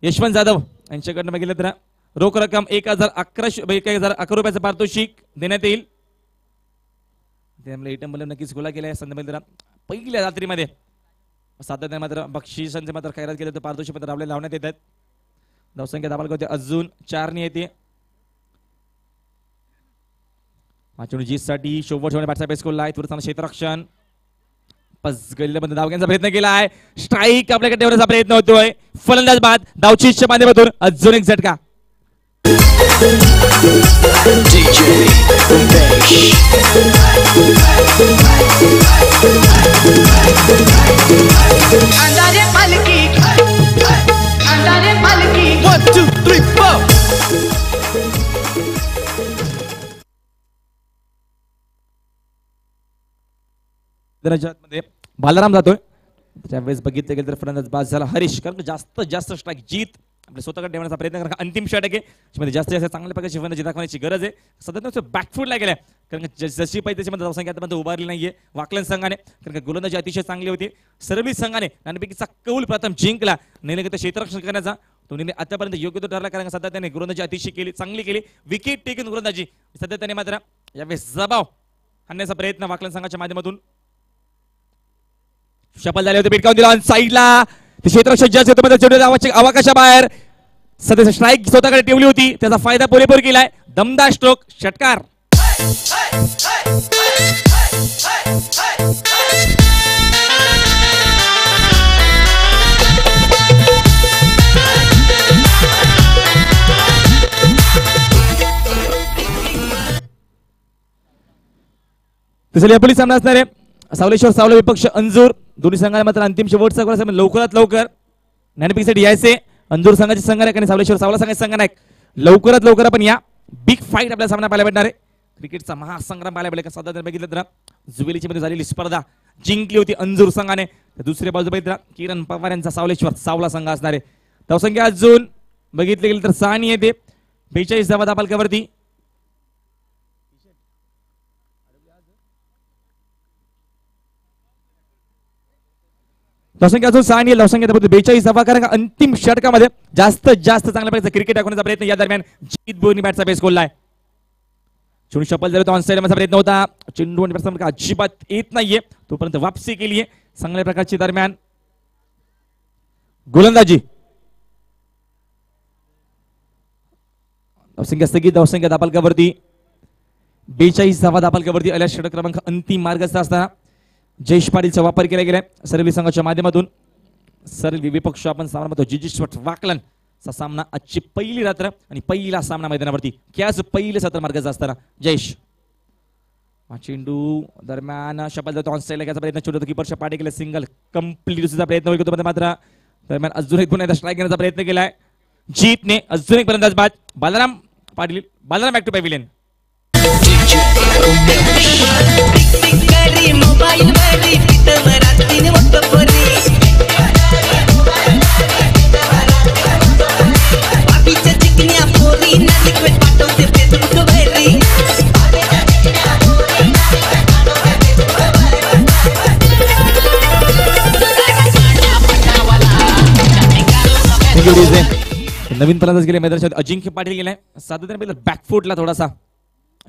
यशवंत जाधव यांच्याकडनं बघितलं तर रोख रक्कम 1011 रुपयाचं पारितोषिक देण्यात येईल. त्यामुळे एटम नक्कीच गोला केलाय संदर्भात पहिल्या रात्रीमध्ये सातत्याने मात्र बक्षिसांचे मात्र खैरात केले तर पारितोषिक मात्र आपल्याला लावण्यात येतात. धावसंख्या दाबाल होते अजून 4 ने येते. जीतसाठी शोभर ठेवणे बॅटचा बेस कोल आहे. तुरंत क्षेत्ररक्षण गल्लीमध्ये धाव घेण्याचा प्रयत्न केला आहे. स्ट्राईक आपल्याकडे ठेवण्याचा प्रयत्न होतोय. फलंदाज बाद धावचीच्या माध्यमातून अजून एक झटका. अंधारे पालकी 1 2 3 4 मध्ये बालाराम जातोय. त्यावेळेस बघितलं गेलं तर फलंदाज बाद झाला हरीश. कारण जास्तीत जास्त स्ट्राईक जीत आपल्या स्वतःकडे ठेवण्याचा प्रयत्न करा. अंतिम षटक आहे जास्तीत जास्त चांगल्या प्रकारची फलंदाजी दाखवण्याची गरज आहे. सध्या बॅकफूटला गेलाय कारण जशी पाहिजे त्याच्यामध्ये धावसंख्या आतापर्यंत उभारली नाहीये वाकलन संघाने. कारण गोलंदाजी अतिशय चांगली होती. सर्व्हिस संघाने नाणेफेकीचा कौल प्रथम जिंकला. निर्णय क्षेत्ररक्षण करण्याचा तो निर्णय आतापर्यंत योग्य तो ठरला. कारण सध्या त्याने गोलंदाजी अतिशय चांगली केली. विकेट टेकन गोलंदाजी सध्या त्याने मात्र यावेळेस जबाव आणण्याचा प्रयत्न वाकलन संघाच्या माध्यमातून शपल झाले होते. पिटकावून दिला साईडला क्षेत्ररक्षण जज होतं अवकाशाबाहेर. सध्या स्ट्राईक स्वतःकडे ठेवली होती त्याचा फायदा पुरेपूर केलाय. दमदार स्ट्रोक षटकार. पोलीस सामना असणार आहे. सावलेश्वर सावले विपक्ष अंजूर. दोन्ही संघाला मात्र अंतिम शेवटचा गोल लवकरात लवकर नाणेफेकीसाठी यायचे. अंजूर संघाचे संघनायक आणि सावलेश्वर सावला संघाचे संघनायक लवकरात लवकर आपण या. बिग फाईट आपल्या सामना पाहायला भेटणार आहे. क्रिकेटचा महासंग्राम पाहायला भेटेल. साधारण बघितलं तर जुवेलीची मध्ये झालेली स्पर्धा जिंकली होती अंजूर संघाने. दुसऱ्या बाजूला बघितलं किरण पवार यांचा सावलेश्वर सावला संघ असणार आहे. धावसंख्या अजून बघितले गेले तर सानी येते 42 धावा धापालकावरती. धावसंख्या अजून 6 आणि धावसंख्या 42 धावा. कारण अंतिम षटकामध्ये जास्त चांगल्या प्रकारचा क्रिकेट दाखवण्याचा प्रयत्न या दरम्यान जीत बोनी बॅटचा बेस गोलला आहे. चेंडू शपल झाला ऑन साइड मध्ये प्रयत्न होता. चेंडू अजिबात येत नाहीये तोपर्यंत वापसी केली आहे चांगल्या प्रकारची दरम्यान गोलंदाजी. धावसंख्या स्थगित. धावसंख्या धापालकावरती 42 धावा धापालकावरती आल्या. षटक क्रमांक अंतिम मार्गस्थ असताना जयेश पाटीलचा वापर केला गेलाय सरली संघाच्या माध्यमातून. सरली विपक्ष आपण सामना पाहतो जिजीश्वट वाकलन चा सामना आजची पहिली रात्र आणि पहिला सामना मैदानावरती कॅच पहिले सत्र मार्गस्थ असताना जयेश चेंडू दरम्यान शपल जातो ऑन साइडला घ्यायचा प्रयत्न. चेंडू कीपरच्या पाठी केला सिंगल कंप्लीट दुसरा प्रयत्न होईल मात्र दरम्यान अजून एक पुन्हा स्ट्राईक घेण्याचा प्रयत्न केलाय जीतने. अजून एक फलंदाज बाद Balram Patil. Balram back to pavilion. Mobile वरी पितवरातीन वटपोरी बाबीच्या चिकन्या पोरी ना रिक्वेस्ट पाठवते फेसबुक वरी. नवीन फलंदाज गेले मैदानात अजिंक्य पाटील गेलाय. साधारण बॅकफुटला थोडासा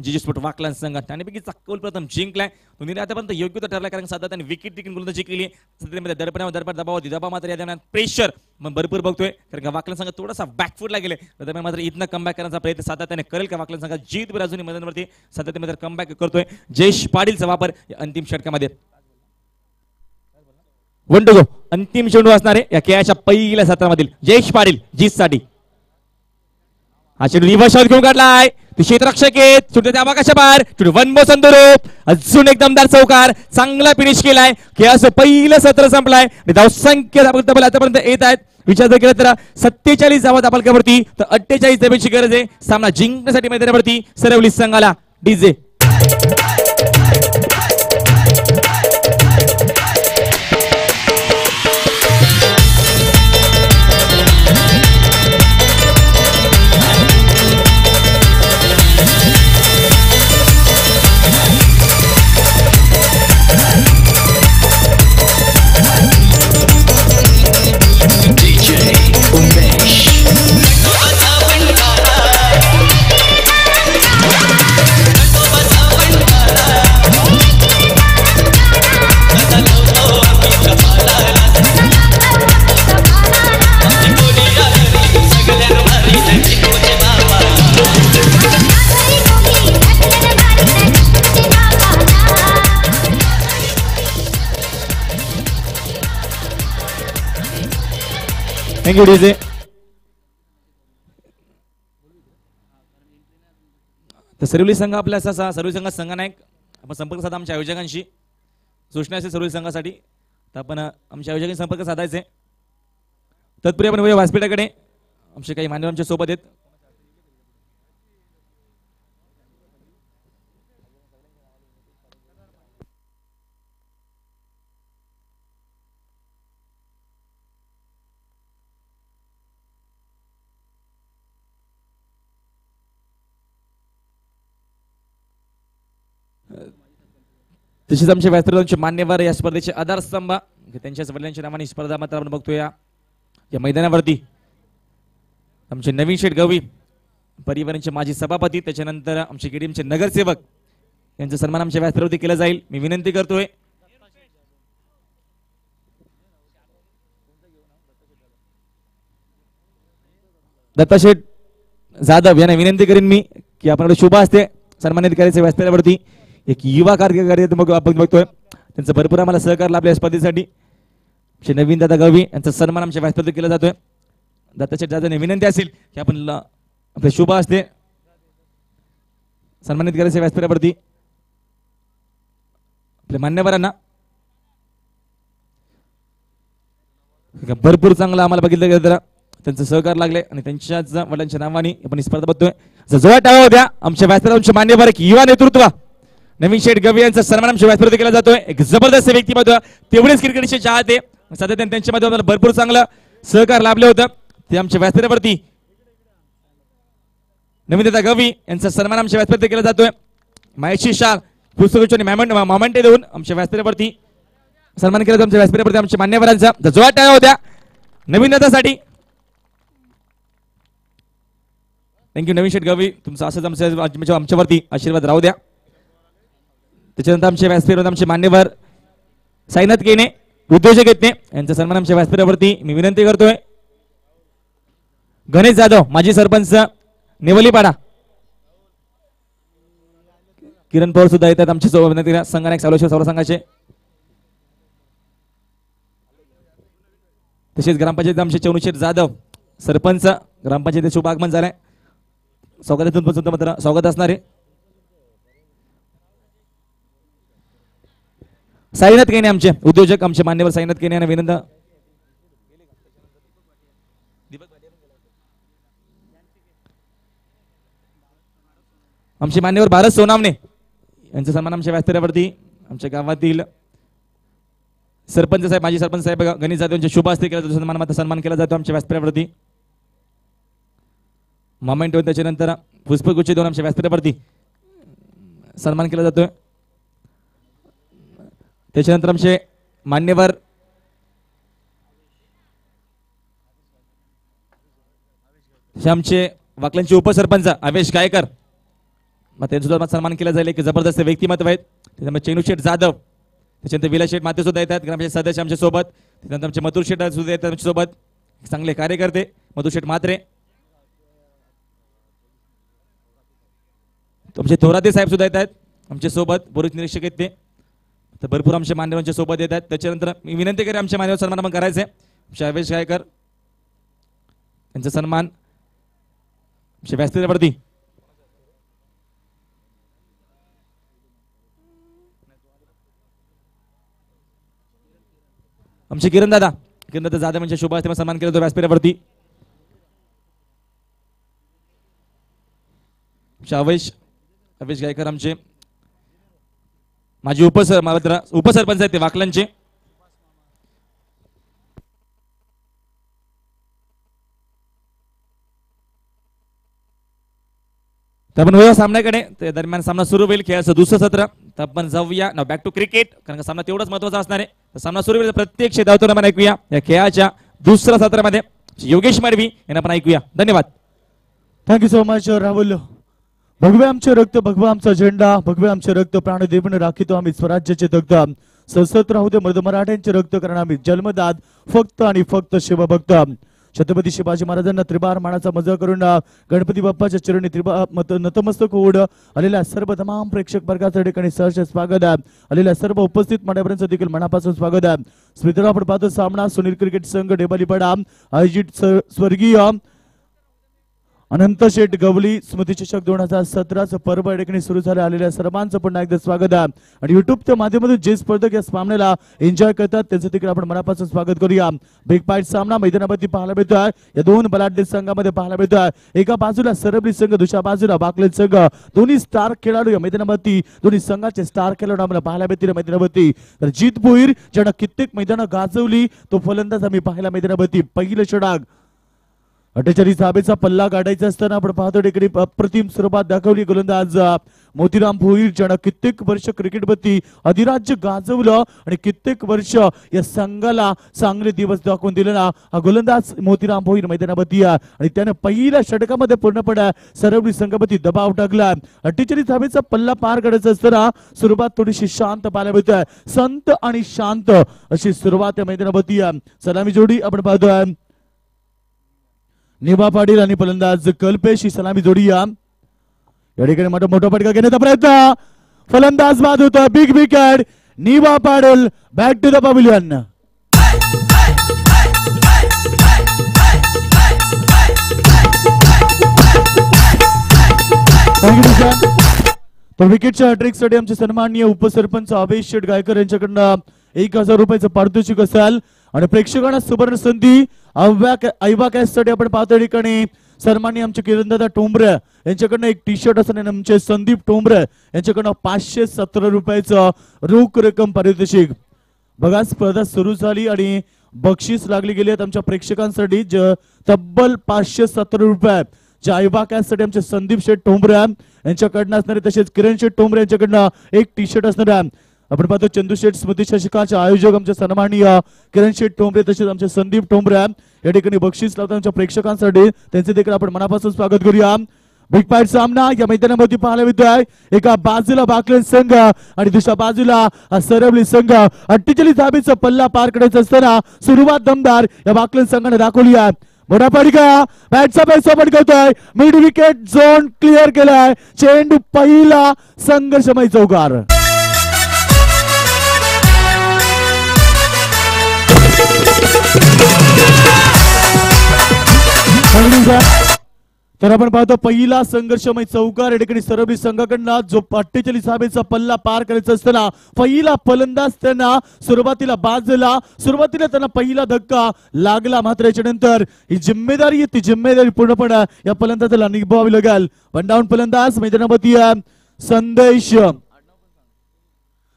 जिजीस्फोट वाकला संघ त्यापैकी कौल प्रथम जिंकलाय. दोन्ही आतापर्यंत योग्य ठरलाय कारण साधा त्यांनी विकेट टिकून गोलंदाजी केली. सध्यामध्ये दडपणावर दबाव दबाव मात्र या दरम्यान प्रेशर मग भरपूर बघतोय कारण का वाकलन संघ थोडासा बॅकफुटला गेले दरम्यान मात्र इथनं कमबॅक करण्याचा प्रयत्न साधा त्याने करेल का वाकलन संघ जीत अजूनही मैदानावरती सध्या ते मात्र कमबॅक करतोय. जयेश पाटीलचा वापर अंतिम षटकामध्ये. 1 to go अंतिम चेंडू असणार आहे या खेळाच्या पहिल्या सत्रामधील जयेश पाटील जीत साठी. हा चेंडू रिव्हर्स शॉट घेऊन काढलाय. क्षेत्ररक्षक आहेत चेंडू त्या आकाशा बाहेर. चेंडू वन बॉल संदर्भ अजून एक दमदार चौकार चांगला फिनिश केलाय. खेळाचं पहिलं सत्र संपलाय आणि धावसंख्या आतापर्यंत येत आहेत. विचार जर केला तर 47 धावा धापालकावरती तर 48 धाब्याची गरज आहे सामना जिंकण्यासाठी मैदानावरती सरवली संघाला. DJ thank you DJ. तर सरवली संघ आपल्या असा सरवली संघ संघनायक आपण संपर्क साधा आमच्या आयोजकांशी सूचना असेल सरवली संघासाठी तर आपण आमच्या आयोजकांशी संपर्क साधायचे. तत्पूर्वी आपण व्यासपीठाकडे आमचे काही मान्यवर आमच्या सोबत आहेत. तसेच आमच्या व्यासपीठाचे मान्यवर या स्पर्धेचे आधारस्तंभ त्यांच्याच वडिलांच्या नावाने स्पर्धा मात्र आपण बघतोय या मैदानावरती. आमचे नवीन शेठ गवळी परिवारांचे माजी सभापती त्याच्यानंतर आमचे केडीएमचे नगरसेवक यांचा सन्मान आमच्या व्यासपीठावरती केला जाईल. मी विनंती करतोय दत्ताशेठ जाधव यांना विनंती करीन मी की आपण शुभ असते सन्मानित करायचे व्यासपीठावरती. एक युवा कार्यकर्ते मग आपण बघतोय त्यांचं भरपूर आम्हाला सहकार लाभले स्पर्धेसाठी. नवीन दादा गवळी यांचा सन्मान आमच्या व्यासपीठावर केला जातोय. दत्ताशेठ जाधवने विनंती असेल की आपण आपले शुभ असते सन्मानित करायचे व्यासपीठावरती आपल्या मान्यवरांना. भरपूर चांगला आम्हाला बघितलं गेलं तर त्यांचं सहकार लागले आणि त्यांच्याच वडिलांच्या नावाने आपण स्पर्धा बघतोय. जोरात टाळ्या होत्या आमच्या व्यासपीठावरचे मान्यवर एक युवा नेतृत्व नवीन शेठ गवळी यांचा सन्मान आमच्या व्यासपीठावर केला जातोय. एक जबरदस्त व्यक्तिमत्व तेवढेच क्रिकेटचे चाहते सध्या त्यांच्या मध्ये भरपूर चांगलं सहकार लाभले होतं ते आमच्या व्यासपीठावरती नमिता गवी यांचा सन्मान आमच्या व्यासपीठावर केला जातोय. महेशी शाह पुस्तकाचे मोमेंट देऊन आमच्या व्यासपीठावरती सन्मान केला जातो. आमच्या व्यासपीठावरती आमच्या मान्यवरांचा जोरात टाळ्या होत्या नवीनतासाठी. थँक्यू नवीन शेठ गवी, तुमचं असंच आमच्यावरती आशीर्वाद राहू द्या. त्याच्यानंतर आमच्या व्यासपीठावर आमचे मान्यवर साईनाथ केने उद्योजक येते यांचा सन्मान आमच्या व्यासपीठावरती मी विनंती करतोय. गणेश जाधव माजी सरपंच नेवलीपाडा, किरण पवार सुद्धा येतात आमच्या सोबत विनंतीला. संघनायक सावलेश्वर सौर संघाचे, तसेच ग्रामपंचायत आमचे चौनुशेठ जाधव सरपंच ग्रामपंचायतीचे शुभ आगमन झालंय. स्वागतातून पण सुद्धा मात्र स्वागत असणार आहे. साईनाथ केने आमचे उद्योजक आमचे मान्यवर साईनाथ केने यांना विनंती. आमचे मान्यवर भारत सोनावणे यांचा सन्मान आमच्या व्यासपीठावरती आमच्या गावातील सरपंच साहेब माजी सरपंच साहेब गणेश जाधव यांच्या शुभ हस्ते केला जातो. सन्मान केला जातो आमच्या व्यासपीठावरती. मोमेंट होऊन त्याच्यानंतर पुष्पगुच्छ देऊन आमच्या व्यासपीठावरती सन्मान केला जातोय. त्याच्यानंतर आमचे मान्यवर आमचे वाकलांचे उपसरपंच अवेश गायकर, मग त्यांचा सन्मान केला जाईल. एक जबरदस्त व्यक्तिमत्व आहेत. त्याच्यामध्ये चेनूशेठ जाधव, त्याच्यानंतर विलाशेठ माते सुद्धा येतात ग्रामपंचायत सदस्य आमच्या सोबत. त्यानंतर आमचे मथुर शेठ सुद्धा येतात आमच्या सोबत, चांगले कार्यकर्ते मधुर शेठ म्हात्रे. आमचे थोराते साहेब सुद्धा येतात आमच्या सोबत, पोलीस निरीक्षक आहेत ते. तर भरपूर आमच्या मान्यवरांच्या सोबत येतात. त्याच्यानंतर मी विनंती करेन आमच्या मान्यवर सन्मान आपण करायचं आहे. अवेश गायकर यांचा सन्मान आमच्या व्यासपीठावरती आमचे किरण दादा जाधव म्हणजे शुभ हस्ते सन्मान केला जातो व्यासपीठावरती. अवेश गायकर आमचे माझे उपसरपंच आहेत ते वाकलांचे. तर आपण वळूया सामन्याकडे. त्या दरम्यान सामना सुरू होईल, खेळाचं दुसरं सत्र. तर आपण जाऊया ना बॅक टू क्रिकेट, कारण का सामना तेवढाच महत्वाचा असणार आहे. तर सामना सुरू होईल, प्रत्येक क्षेत्रातून आपण ऐकूया या खेळाच्या दुसऱ्या सत्रामध्ये योगेश माडवी यांना आपण ऐकूया. धन्यवाद. Thank you so much Rahul. भगवे आमचे रक्त, भगवा आमचा झेंडा, भगवे आमचे रक्त प्राण देवने राखितो आम्ही स्वराज्याचे तख्त. सशस्त्र राहू दे मर्द मराठ्यांचे रक्त, कारण आम्ही जन्मदात फक्त आणि फक्त शिवभक्त. छत्रपती शिवाजी महाराजांना त्रिबार मानाचा मजा करून गणपती बाप्पाच्या चरणी नतमस्तक होऊन आलेल्या सर्व तमाम प्रेक्षक वर्गाच्या ठिकाणी सहर्ष स्वागत आहे. आलेल्या सर्व उपस्थित मान्यवरांचं देखील मनापासून स्वागत आहे. स्मित्र आपण पाहतो सामना सुनील क्रिकेट संघ डेबालीपाडा आयोजित स्वर्गीय अनंत शेठ गवली स्मृती चषक 2017 पर्व या ठिकाणी सुरू झाले. आलेल्या सर्वांचं पुन्हा एकदा स्वागत आहे. आणि युट्यूबच्या माध्यमातून जे स्पर्धक या सामन्याला एन्जॉय करतात त्यांचं देखील आपण मनापासून स्वागत करूया. बिग फाईट सामना मैदानावरती पाहायला मिळतोय. या दोन बलाढ्य संघामध्ये पाहायला मिळतोय. एका बाजूला सरबली संघ, दुसऱ्या बाजूला बाकलेट संघ. दोन्ही स्टार खेळाडू या मैदानावरती, दोन्ही संघाचे स्टार खेळाडू आम्हाला पाहायला मिळतील मैदानावरती. तर जीत भोईर ज्यानं कित्येक मैदानं गाजवली तो फलंदाज आम्ही पाहायला मैदानावरती. पहिलं षटक 48 धावेचा पल्ला गाठायचा असताना आपण पाहतो ठिकाणी अप्रतिम सुरुवात दाखवली गोलंदाज मोतीराम भोईर ज्यानं कित्येक वर्ष क्रिकेटवरती अधिराज्य गाजवलं आणि कित्येक वर्ष या संघाला चांगले दिवस दाखवून दिले ना. हा गोलंदाज मोतीराम भोईर मैदानावरती आणि त्याने पहिल्या षटकामध्ये पूर्णपणे सरवली संघावरती दबाव टाकला. 48 धावेचा पल्ला पार करायचा असताना सुरुवात थोडीशी शांत पाहायला मिळते. संत आणि शांत अशी सुरुवात या मैदानावरती. सलामी जोडी आपण पाहतोय निभा पाटील आणि फलंदाज कल्पेश ही सलामी जोडी. या ठिकाणी मोठा फटका घेण्याचा प्रयत्न, फलंदाज बाद होता. Big wicket, Nibha Patil back to the pavilion. तर विकेटच्या ट्रिकसाठी आमचे सन्माननीय उपसरपंच अवेश शेठ गायकर यांच्याकडनं 1000 रुपयाचं पारितोषिक असेल. आणि प्रेक्षकांना सुवर्ण संधी ऐवा कॅससाठी आपण पाहतो ठिकाणी सन्माननीय आमचे किरणदादा टोंबरे यांच्याकडनं एक टी शर्ट असं आमचे संदीप टोंबरे यांच्याकडनं 517 रुपयाचं रोख रक्कम पारितोषिक. बघा स्पर्धा सुरू झाली आणि बक्षीस लागली गेली आहेत आमच्या प्रेक्षकांसाठी तब्बल 517 रुपये. ज्या आईबाक्यासाठी आमचे संदीप शेठ टोंबरे यांच्याकडनं असणारे, तसेच किरण शेठ टोंबरे यांच्याकडनं एक टी शर्ट असणार आहे. आपण पाहतो चंदू शेठ स्मृती शशिकाचे आयोजक आमचे सन्माननीय किरण शेठ टोंबरे तसेच आमचे संदीप टोंबरे या ठिकाणी बक्षीस लावतात आमच्या प्रेक्षकांसाठी. त्यांचे देखील आपण मनापासून स्वागत करूया. बिग फाईट सामना या मैदानामध्ये पाहायला मिळतोय. एका बाजूला बाकलन संघ आणि दुसऱ्या बाजूला सरवली संघ. 48 धाबीचा पल्ला पार करायचा असताना सुरुवात दमदार या बाकलन संघाने दाखवली आहे. मोठा फटका बॅटचा पैसा पटकवतोय. मिड विकेट झोन क्लिअर केलाय. चेंडू पहिला संघर्षमय चौकार. तर आपण पाहतो पहिला संघर्षमय चौकार या ठिकाणी सरवली संघाकडनं जो 48 धाबेचा पल्ला पार करायचा असताना पहिला फलंदाज त्यांना सुरुवातीला त्यांना पहिला धक्का लागला. मात्र याच्यानंतर ही जिम्मेदारी आहे, ती जिम्मेदारी पूर्णपणे या फलंदाजाला निभावावी लागेल. पण डाऊन फलंदाज मैदानामध्ये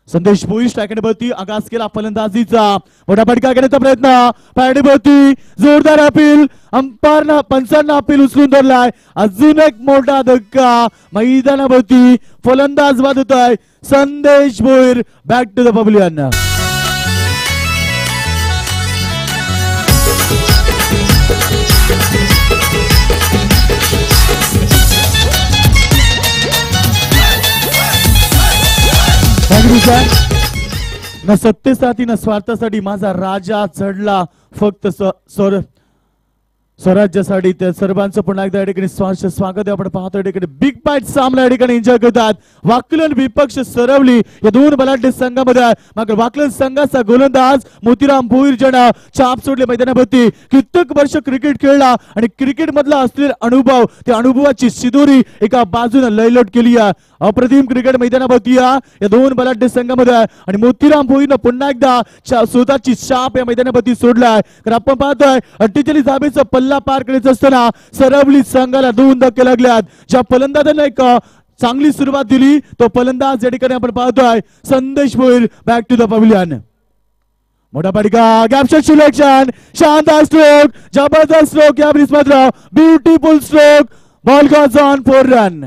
संदेश भोईर टाकण्यावरती आगास केला फलंदाजीचा. मोठा फटका घेण्याचा प्रयत्न पॅडीवरती जोरदार अपील. अंपायरना पंचांना अपील उचलून धरलाय. अजून एक मोठा धक्का मैदानावरती फलंदाज बाद होत आहे. Sandesh Bhoir back to the pavilion. ना सत्तेसाठी ना स्वार्थासाठी माझा राजा चढला फक्त स्वराज्यासाठी. त्या सर्वांचं पुन्हा एकदा या ठिकाणी स्वागत आहे. आपण पाहतो या ठिकाणी बिग फाईट सामना या ठिकाणी एन्जॉय करतात. वाकलन विपक्ष सरवली या दोन बलाढ्य संघामध्ये. मग वाकलन संघाचा गोलंदाज मोतीराम भोईर ज्यानं चाप सोडले मैदानावरती. कित्येक वर्ष क्रिकेट खेळला आणि क्रिकेट मधला असलेला अनुभव, त्या अनुभवाची शिदोरी एका बाजूने लयलट केली आहे. अप्रतिम क्रिकेट मैदानावरती या दोन बलाढ्य संघामध्ये. आणि मोतीराम भोईरनं पुन्हा एकदा स्वतःची छाप या मैदानावरती सोडलाय. तर आपण पाहतोय 48 धाबेचा पल्ला पार करायचा असताना सरवली संघाला 2 धक्के लागल्यात. ज्या फलंदाजाने एक चांगली सुरुवात दिली तो फलंदाज या ठिकाणी आपण पाहतोय Sandesh Bhoir back to the pavilion. मोठा फटका गॅपशॉट सिलेक्शन. शानदार स्ट्रोक, जबरदस्त स्ट्रोक. या ब्रिज मात्र beautiful stroke. Ball goes on 4 run.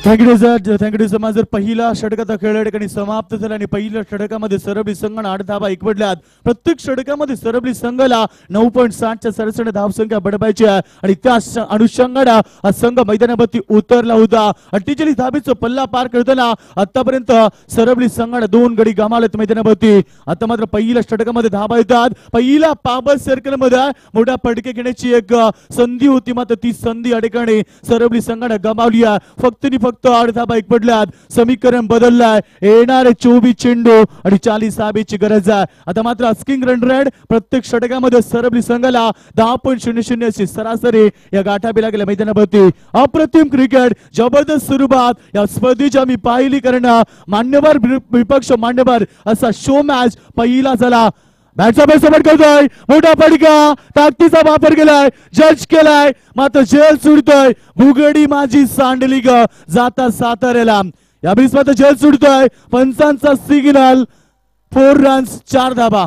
Thank you sir. माझं पहिला षटकाचा खेळ या ठिकाणी समाप्त झाला आणि पहिल्या षटकामध्ये सरवली संघाने 8 धावा एकवटल्यात. प्रत्येक षटकामध्ये सरवली संघाला 9.7च्या सरासरी धावसंख्या बडवायची आहे आणि त्या अनुषंगाने हा संघ मैदानावरती उतरला होता. 48 धाबेचा पल्ला पार करताना आतापर्यंत सरवली संघाने 2 गडी गमावलेत मैदानावरती. आता मात्र पहिल्या षटकामध्ये धावा येतात. पहिला पाबर सर्कल मध्ये मोठा फटके घेण्याची एक संधी होती, मात्र ती संधी या ठिकाणी सरवली संघाने गमावली आहे. फक्त 8 धाबा एकवटल्यात. समीकरण बदललाय. येणारे 24 चेंडू आणि 40 धाबेची गरज आहे. आता मात्र अस्किंग रन रेट प्रत्येक षटकामध्ये सरवली संघाला 10.00 अशी सरासरी या गाठावी लागल्या मैदानावरती. अप्रतिम क्रिकेट, जबरदस्त सुरुवात या स्पर्धेची आम्ही पाहिली. कारण मान्यवर विपक्ष मान्यवर असा शो मॅच पहिला झाला. बॅटचा पैसा पटकवतोय. मोठा फटका, ताकदीचा वापर केलाय, जज केलाय, मात्र जेल सुटतोय. भुगडी माझी सांडली ग जाता साताऱ्याला. या बीस मात्र जेल सुटतोय. पंचांचा सिग्नल. 4 रन्स 4 धाबा.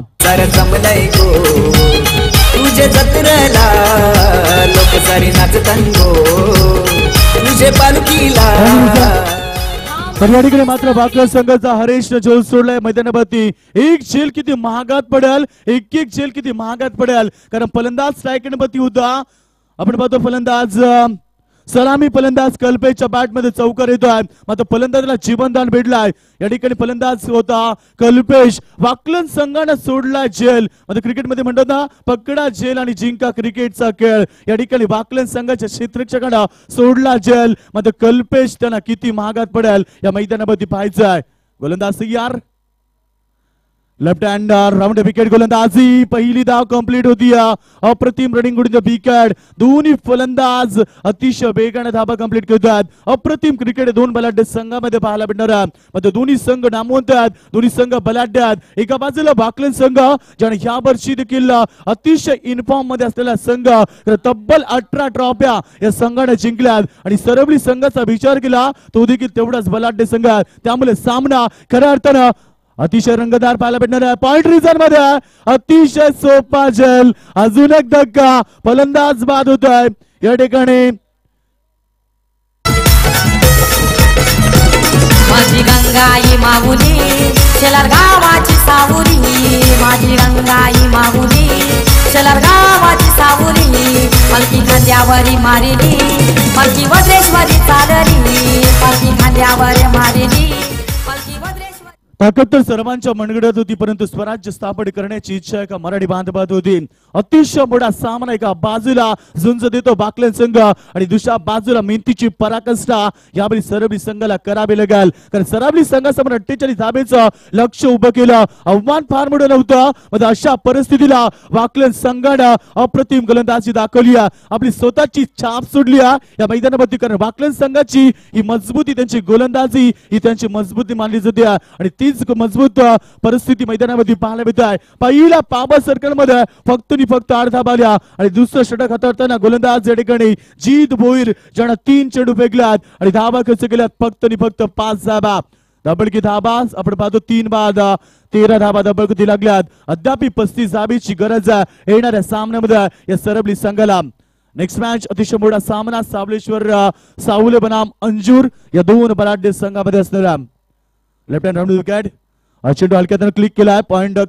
तुझे जत्रेला लोक सारी नाचतांगो तुझे पालखीला. तर या ठिकाणी मात्र वाकलन संघाचा हरेश झोल सोडलाय मैदानावरती. एक झेल किती महागात पडेल, एक झेल किती महागात पडेल. कारण फलंदाज स्ट्रायकरवरती होता. आपण पाहतो फलंदाज सलामी फलंदाज कल्पेशच्या बॅट मध्ये चौकार येतोय, मात्र फलंदाजाला जीवनदान भेटलाय. या ठिकाणी फलंदाज होता कल्पेश. वाकलन संघाने सोडलाय जेल. मात्र क्रिकेटमध्ये म्हणतात ना, पकडा जेल आणि जिंका क्रिकेटचा खेळ. या ठिकाणी वाकलन संघाच्या क्षेत्ररक्षकांना सोडला जेल, मात्र कल्पेश त्यांना किती महागात पडेल या मैदानावरती पाहायचं आहे. गोलंदाज यार लेफ्ट हँड राऊंड विकेट गोलंदाजी पहिली धाव कंप्लीट होती अप्रतिम रनिंग गुड विकेट दोन्ही फलंदाज अतिशय वेगाने धावा कंप्लीट करतात अप्रतिम क्रिकेट दोन बलाढ्य संघामध्ये पाहायला भेटणार मात्र दोन्ही संघ नामवंत आहेत दोन्ही संघ बलाढ्य आहेत एका बाजूला वाकलन संघ ज्याने या वर्षी देखील अतिशय इनफॉर्म मध्ये असलेला संघ तब्बल 18 ट्रॉफ्या या संघाने जिंकल्यात आणि सरवली संघाचा विचार केला तो देखील तेवढाच बलाढ्य संघ आहे त्यामुळे सामना खऱ्या अर्थानं अतिशय रंगतदार पाहायला भेटणार आहे पॉइंट रिझन मध्ये अतिशय सोपा जल अजून एक धक्का फलंदाज बाद होत आहे या ठिकाणी माझी गंगाई माऊली शेलार गावाची सावली माझी गंगाई माऊली शेलार गावाची सावली पालखी खांद्यावरी मारिली पालखी वज्रेश्वरी चालली पालखी खांद्यावर मारिली पालखी वज्रेश्वरी ताकद तर सर्वांच्या मनगडत होती परंतु स्वराज्य स्थापन करण्याची इच्छा एका मराठी बांधवात होती अतिशय मोठा सामना एका बाजूला झुंज देतो बाकलन संघ आणि दुसऱ्या बाजूला मेहनतीची पराकाष्ठा यावेळी सरवली संघाला करावे लागेल कारण सरवली संघासमोर 48 धावेचं लक्ष उभं केलं आव्हान फार मोठं नव्हतं मात्र अशा परिस्थितीला वाकलन संघानं अप्रतिम गोलंदाजी दाखवली आपली स्वतःची छाप सोडली या मैदानावरती कारण वाकलन संघाची ही मजबूती त्यांची गोलंदाजी ही त्यांची मजबूती मानली जाते आणि तीच मजबूत परिस्थिती मैदानामध्ये पाहायला मिळत आहे पहिला पावर सर्कल मध्ये फक्त अर्धा बाल्या आणि दुसरं षटक हाताळताना गोलंदाज या ठिकाणी जीत भोईर ज्यानं 3 चेंडू फेकल्यात आणि धावा खर्च केल्यात फक्त 5 धावा दबडकी धाबा आपण पाहतो 3 बाद 13 धाबा दबडकी लागल्यात अद्याप 35 धाबीची गरज आहे येणाऱ्या सामन्यामध्ये या सरवली संघाला नेक्स्ट मॅच अतिशय मोठा सामना सावलेश्वर सावले बनाम अंजूर या दोन बलाढ्य संघामध्ये असणारा लेफ्ट हँड राऊंड विकेट चेंडू हलक्यात क्लिक केलाय पॉइंट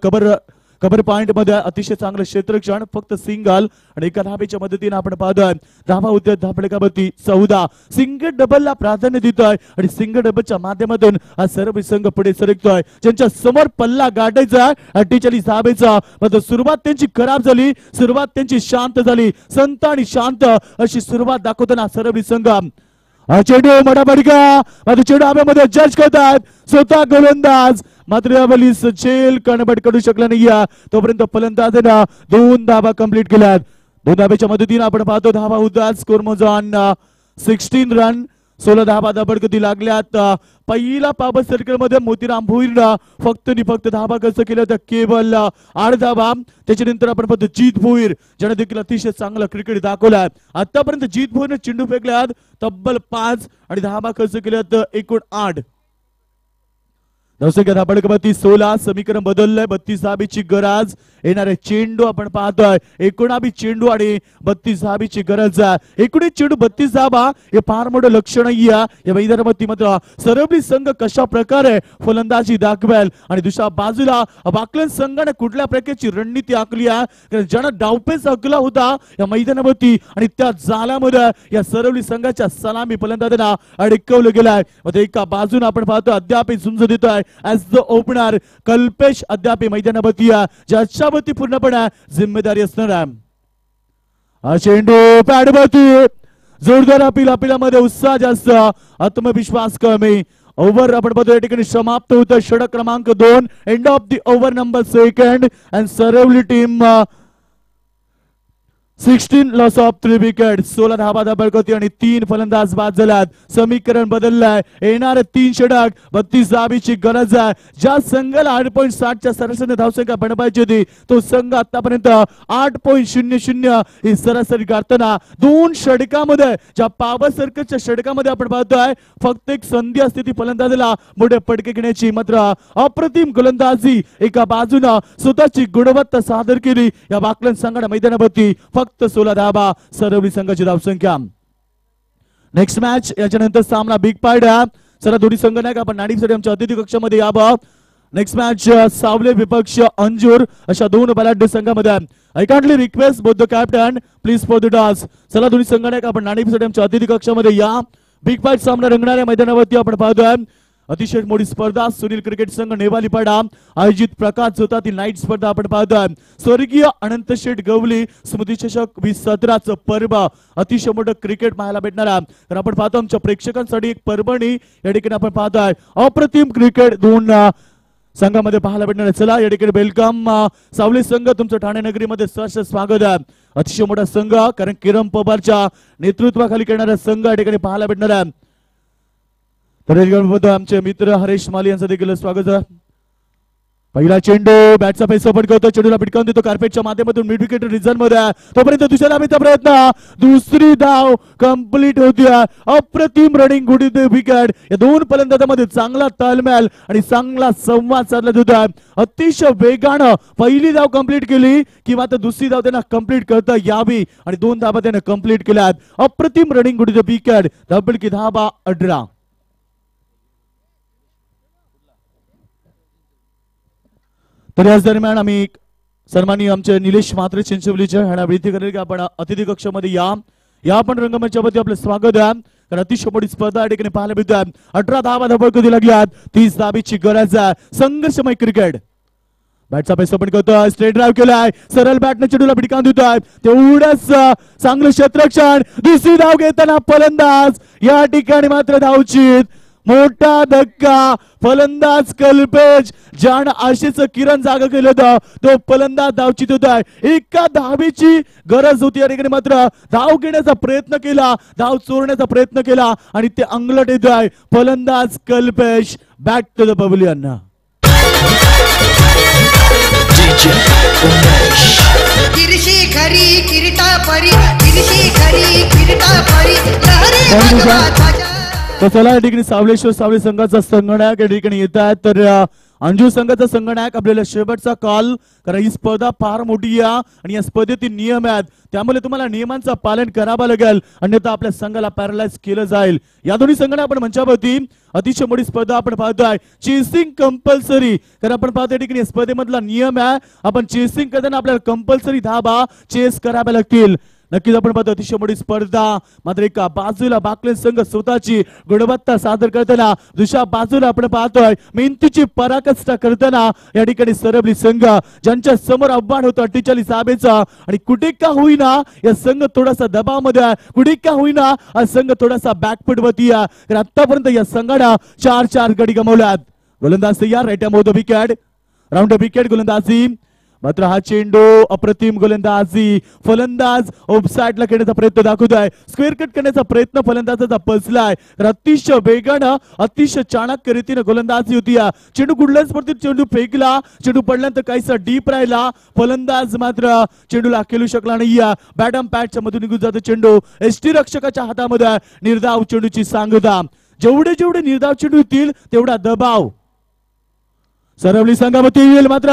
कबर पॉइंट मध्ये अतिशय चांगलं क्षेत्ररक्षण फक्त सिंगल आणि एका धावेच्या मदतीने आपण पाहतोय धावा होत्या धापडकावरती 14 सिंगल डबलला प्राधान्य देतोय आणि सिंगल डबलच्या माध्यमातून हा सर्व संघ पुढे सरकतोय ज्यांच्या समोर पल्ला गाठायचा 48 धावेचा मात्र सुरुवात त्यांची खराब झाली सुरुवात त्यांची शांत झाली संत आणि शांत अशी सुरुवात दाखवताना सरवली संघ चेंडू मोठा बडका मात्र चेंडू हवेमध्ये जज करतात स्वतः गोलंदाज मात्र यावेळी सचेल कणबट करू शकला नाही तोपर्यंत फलंदाजांना 2 धावा कंप्लीट केल्यात 2 धावेच्या मदतीने आपण पाहतो धावा होतात स्कोर मोजून 16 रन 16 धावा दबडगती लागल्यात पहिला पावर सर्कल मध्ये मोतीराम भोईरनं फक्त धावा खर्च केल्या तर केवळ 8 धावा त्याच्यानंतर आपण पाहतो जीत भोईर ज्याने देखील अतिशय चांगला क्रिकेट दाखवला आतापर्यंत जीत भोईरने चेंडू फेकल्यात तब्बल 5 आणि धावा खर्च केल्यात एकूण 8 धाबडकवरती 16 समीकरण बदललंय 32 धाबीची गरज येणारे चेंडू आपण पाहतोय 19 चेंडू आणि 32 धाबीची गरज आहे 19 चेंडू 32 धाबा हे फार मोठं लक्ष नाहीये या मैदानावरती मात्र सरवली संघ कशा प्रकारे फलंदाजी दाखवेल आणि दुसऱ्या बाजूला वाकलन संघाने कुठल्या प्रकारची रणनीती आखली आहे कारण ज्यानं डावपेच आखला होता या मैदानावरती आणि त्या जाळ्यामध्ये या सरवली संघाच्या सलामी फलंदाजांना अडकवलं गेलाय मध्ये एका बाजूने आपण पाहतो अद्याप झुंज देतोय ऍज द ओपनर कल्पेश अद्याप मैदानावरती ज्याच्यावरती पूर्णपणे जिम्मेदारी असणार आहे चेंडू पॅडवरती जोरदार अपिलामध्ये उत्साह जास्त आत्मविश्वास कमी ओव्हर आपण बघतो या ठिकाणी समाप्त होतं षटक क्रमांक 2 end of the over number 2 and Saravali team 16 loss of 3 wicket 16 धावा दबडगती आणि 3 फलंदाज बाद झाल्यात समीकरण बदललंय येणारे 3 षटक 32 धाबीची गरज आहे ज्या संघाला 8.60 च्या सरासरी धावसंख्या बनवायची होती तो संघ आतापर्यंत 8.00 ही सरासरी गाठताना 2 षटकामध्ये ज्या पावर सर्कलच्या षटकामध्ये आपण पाहतोय फक्त एक संधी असते ती फलंदाजाला मोठे पडके घेण्याची मात्र अप्रतिम गोलंदाजी एका बाजूला स्वतःची गुणवत्ता सादर केली या वाकलन संघाने मैदानावरती फक्त 16 धावा सरवली संघाची धावसंख्या नेक्स्ट मॅच याच्यानंतर सामना बिग पार्ट चला दोन्ही संघ नाही का आपण नाणी स्टेडियमच्या अतिथी कक्षामध्ये यावं नेक्स्ट मॅच सावले विपक्ष अंजूर अशा दोन बलाढ्य संघामध्ये I kindly request both the captain please for the toss चला दोन्ही संघ नाही का आपण नाणी स्टेडियमच्या अतिथी कक्षामध्ये या बिग पार्ट सामना रंगणाऱ्या मैदानावरती आपण पाहतोय अतिशय मोठी स्पर्धा सुनील क्रिकेट संघ नेवालीपाडा आयोजित प्रकाश जोतातील नाईट स्पर्धा आपण पाहतोय स्वर्गीय अनंत शेठ गवली स्मृती चषक 2017 पर्व अतिशय मोठं क्रिकेट पाहायला भेटणार तर आपण पाहतो आमच्या प्रेक्षकांसाठी एक पर्वणी या ठिकाणी आपण पाहतोय अप्रतिम क्रिकेट 2 संघामध्ये पाहायला भेटणार आहे. चला या ठिकाणी वेलकम सावली संघ, तुमचं ठाणे नगरीमध्ये सहर्ष स्वागत आहे. अतिशय मोठा संघ, कारण किरण पवारच्या नेतृत्वाखाली खेळणारा संघ या ठिकाणी पाहायला भेटणार आहे. तर आमचे मित्र हरेश माली यांचं देखील स्वागत आहे. पहिला चेंडू बॅटचा पैसा पडकवतो, चेंडूला पिटकावून देतो कार्पेटच्या माध्यमातून मिड विकेट रिझन मध्ये. तोपर्यंत दुसऱ्या धावेचा प्रयत्न, दुसरी धाव कंप्लीट होती. अप्रतिम रनिंग, गुड विकेट. या दोन फलंदाजांमध्ये चांगला तालमेल आणि चांगला संवाद साधला जातो. अतिशय वेगानं पहिली धाव कंप्लीट केली किंवा तर दुसरी धाव त्यांना कंप्लीट करता यावी आणि 2 धावा त्यांना कंप्लीट केल्यात. अप्रतिम रनिंग, गुड विकेट. धबल की धावा 18. तर याच दरम्यान आम्ही सन्माननीय आमचे निलेश म्हात्रे चिंचवलीचे ह्यांना विनंती करेल की आपण अतिथी कक्षामध्ये या पण रंगमंचावरती आपलं स्वागत आहे. कारण अतिशय मोठी स्पर्धा या ठिकाणी पाहायला मिळते. 18 धावा धबल कधी लागल्यात, 30 धाबीची गरज आहे. संघर्षमय क्रिकेट. बॅटचा पैसा पण करतोय, स्ट्रेट ड्राईव्ह केलाय, सरळ बॅटने चेंडूला पिटकावून देतोय, तेवढंच चांगलं क्षेत्ररक्षण. दुसरी धाव घेताना फलंदाज या ठिकाणी मात्र धावचीत. मोठा धक्का. फलंदाज कल्पेश ज्यानं आशेच किरण जागा केलं होतं तो फलंदाज धावचीत होता. एका धावेची गरज होती या ठिकाणी, मात्र धाव घेण्याचा प्रयत्न केला, धाव चोरण्याचा प्रयत्न केला आणि ते अंगलट येत आहे. फलंदाज Kalpesh. Back to the pavilion. किरशी खरी किरीटा परी, किरशी खरी किरीटा परी, लहरी तर चला या ठिकाणी सावली संघाचा संगणक या ठिकाणी येत आहे. तर अंजू संघाचा संगणक आपल्याला शेवटचा कॉल, कारण ही स्पर्धा फार मोठी आहे आणि या स्पर्धेतील नियम आहेत, त्यामुळे तुम्हाला नियमांचं पालन करावं लागेल, अन्यथा आपल्या संघाला पॅरालाइज केलं जाईल. या दोन्ही संघाने आपण मंचावरती अतिशय मोठी स्पर्धा आपण पाहतोय. चेसिंग कंपल्सरी, कारण आपण पाहतो या ठिकाणी स्पर्धेमधला नियम आहे, आपण चेसिंग करताना आपल्याला कंपल्सरी धाबा चेस कराव्या लागतील. नक्कीच आपण पाहतो अतिशय मोठी स्पर्धा. मात्र एका बाजूला बाकलेन संघ स्वतःची गुणवत्ता सादर करताना, दुसऱ्या बाजूला आपण पाहतोय मेहनतीची पराकाष्ठा करताना या ठिकाणी सरबली संघ, ज्यांच्या समोर आव्हान होतं 48 धावेचा. आणि कुठे का होईना या संघ थोडासा दबावामध्ये आहे, कुठे का होईना हा संघ थोडासा बॅकफुट वरती आहे, कारण आतापर्यंत या संघाने 4 गडी गमावल्यात. गोलंदाज तयार, right hand the wicket, round wicket गोलंदाजी. मात्र हा चेंडू अप्रतिम गोलंदाजी. फलंदाज ऑफसाइडला खेळण्याचा प्रयत्न दाखवतोय, स्क्वेअर कट करण्याचा प्रयत्न फलंदाजाचा पचलाय. अतिशय वेगानं, अतिशय चाणक्य रीतीने गोलंदाजी होती. चेंडू गुडलन्स वरती चेंडू फेकला, चेंडू पडल्यानंतर काहीसा डीप राहिला. फलंदाज मात्र चेंडूला खेळू शकला नाही. बॅटम पॅडच्या मधून निघून जातो चेंडू. एसटी रक्षकाच्या हातामध्ये निर्धाव चेंडूची सांगता. जेवढे निर्धाव चेंडू येतील तेवढा दबाव सरवली संघामध्ये येईल. मात्र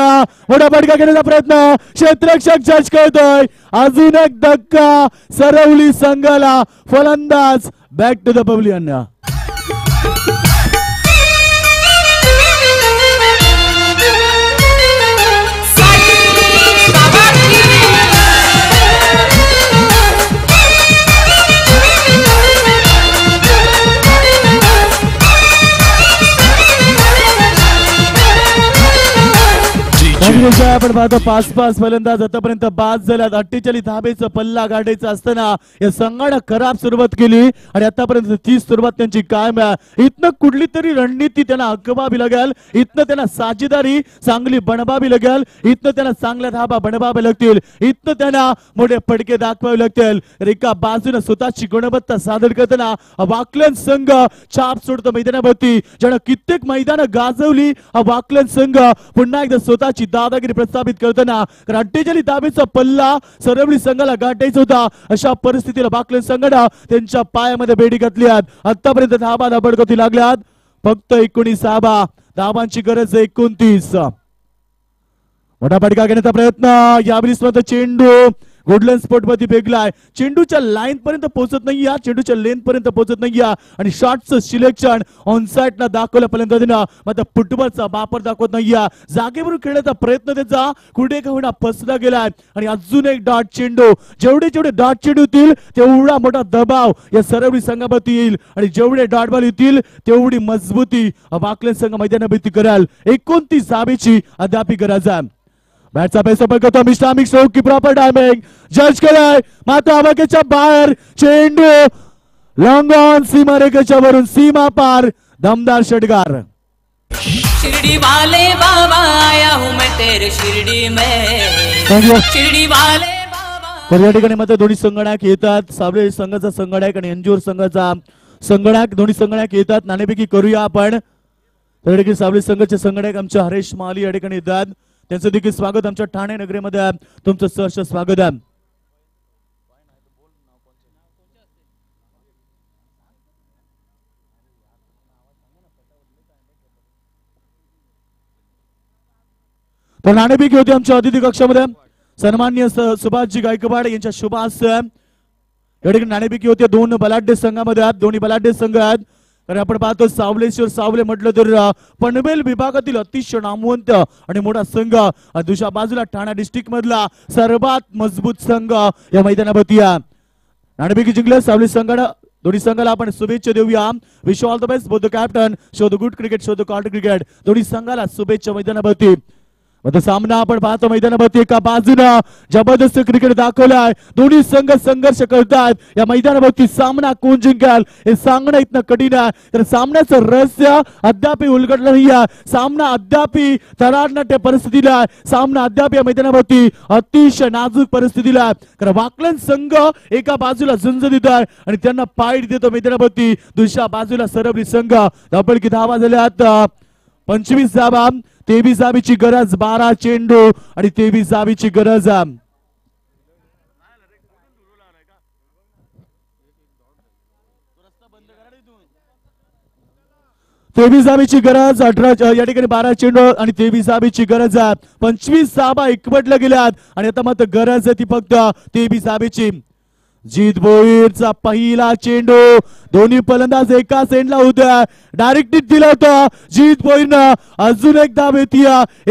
मोठा फटका घेण्याचा प्रयत्न क्षेत्ररक्षक जज करतोय. अजून एक धक्का सरवली संघाला. फलंदाज बॅक टू द पवेलियन. आपण पाहतो 5 फलंदाज आतापर्यंत बाद झाल्यात. 48 धावेचा पल्ला गाठायचा असताना या संघाने खराब सुरुवात केली आणि आतापर्यंत 30 सुरुवात त्यांची कायम आहे. इथनं कुठली तरी रणनीती त्यांना आखवावी लागेल, इथनं त्यांना साजेदारी चांगली बनवावी लागेल, इथनं त्यांना चांगल्या धाबा बनवाव्या लागतील, इथनं त्यांना मोठे फटके दाखवावे लागतील. एका बाजूने स्वतःची गुणवत्ता सादर करताना वाकलन संघ छाप सोडतो मैदानावरती, ज्यानं कित्येक मैदानं गाजवली. हा वाकलन संघ पुन्हा एकदा स्वतःची दादागिरी प्रस्थापित करताना 48 धावेचा पल्ला सरवली संघाला गाठायचा होता. अशा परिस्थितीला वाकलन संघाने त्यांच्या पायामध्ये बेडी घातली. आतापर्यंत धाबा बडकवती लागल्यात. फक्त 19 धाबा, धाबांची गरज 29. मोठा फटका घेण्याचा प्रयत्न. यावेळी चेंडू गुडलन स्पॉट मध्ये फेकलाय. चेंडूच्या लाईन पर्यंत पोहोचत नाही, चेंडूच्या लेन पर्यंत पोहोचत नाही आणि शॉटचं सिलेक्शन ऑन साइड दाखवलं फलंदाजीनं. मात्र फुटबॉलचा वापर दाखवत नाही. जागेवरून खेळण्याचा प्रयत्न त्याचा कुठे का होईना फसला गेलाय. आणि अजून एक डॉट चेंडू. जेवढे डॉट चेंडू येतील तेवढा मोठा दबाव या सरवली संघावरती येईल आणि जेवढे डॉट बॉल येतील तेवढी मजबूती वाकलन संघ मैदानावरती कराल. 29 धावेची अद्याप गरज आहे. बॅटचा पैसा पकडतो मिस्टामिक सोक की प्रॉपर टायमिंग जज केलाय. मात्र आवाक्याच्या बाहेर चेंडू लॉंग ऑन सीमारेषेच्या वरून सीमा पार. दमदार षटकार. शिरडी वाले बाबा आया हूँ मैं तेरे शिरडी Thank you. में शिरडी वाले बाबा तर या ठिकाणी मात्र दोन्ही संगणक येतात. सावळे संघाचा संगणक आणि अंजूर संघाचा संगणक दोन्ही संगणक येतात. नाणेफेकी करूया आपण. तर देखील सावळे संघाचे संगणक आमचे हरेश माली या ठिकाणी येतात. त्यांचं देखील स्वागत आमच्या ठाणे नगरीमध्ये. तुमचं सहर्ष स्वागत आहे. तर नाणेफेकी होती आमच्या अतिथी कक्षामध्ये. सन्माननीय सुभाषजी गायकवाड यांच्या शुभ हस्ते या ठिकाणी नाणेफेकी होते. दोन बलाढ्य संघामध्ये आहेत. दोन्ही बलाढ्य संघ आहेत. तर आपण पाहतो सावलेश्वर सावले म्हटलं तर पनवेल विभागातील अतिशय नामवंत आणि मोठा संघ. दुसऱ्या बाजूला ठाणा डिस्ट्रिक्ट मधला सर्वात मजबूत संघ या मैदानावरती आहे. नाणेफेकी जिंकले सावले संघानं. दोन्ही संघाला आपण शुभेच्छा देऊया. Wish all the best both the captain. Show the good cricket, show the counter cricket. दोन्ही संघाला शुभेच्छा मैदानावरती. सामना आपण पाहतो मैदानावरती. एका बाजूला जबरदस्त क्रिकेट दाखवलाय. दोन्ही संघ संघर्ष करतात. या मैदानावरती सामना कोण जिंकेल हे सांगणं इतकं कठीण आहे. तर सामन्याचं रहस्य अद्याप उलगडलं नाहीये. सामना अद्याप तरारनाट्य परिस्थितीला आहे. सामना अद्याप या मैदानावरती अतिशय नाजूक परिस्थितीला आहे. कारण वाकलन संघ एका बाजूला झुंज देत आहे आणि त्यांना पाईट देतो मैदानावरती. दुसऱ्या बाजूला सरबली संघ. धावपळकी धावा झाल्यात 25 धावा. 23 धावीची गरज. 12 चेंडू आणि 23 धावीची गरज. 23 धावीची गरज. 18 या ठिकाणी 12 चेंडू आणि 23 धावीची गरज. 25 धावा एकवटल्या गेल्यात आणि आता मात्र गरज आहे ती फक्त 23 धावीची. जीत भोईरचा पहिला चेंडू. दोन्ही फलंदाज एकाच एंडला होत्या. डायरेक्ट दिला होता जीत भोईरनं. अजून एक धाव येते.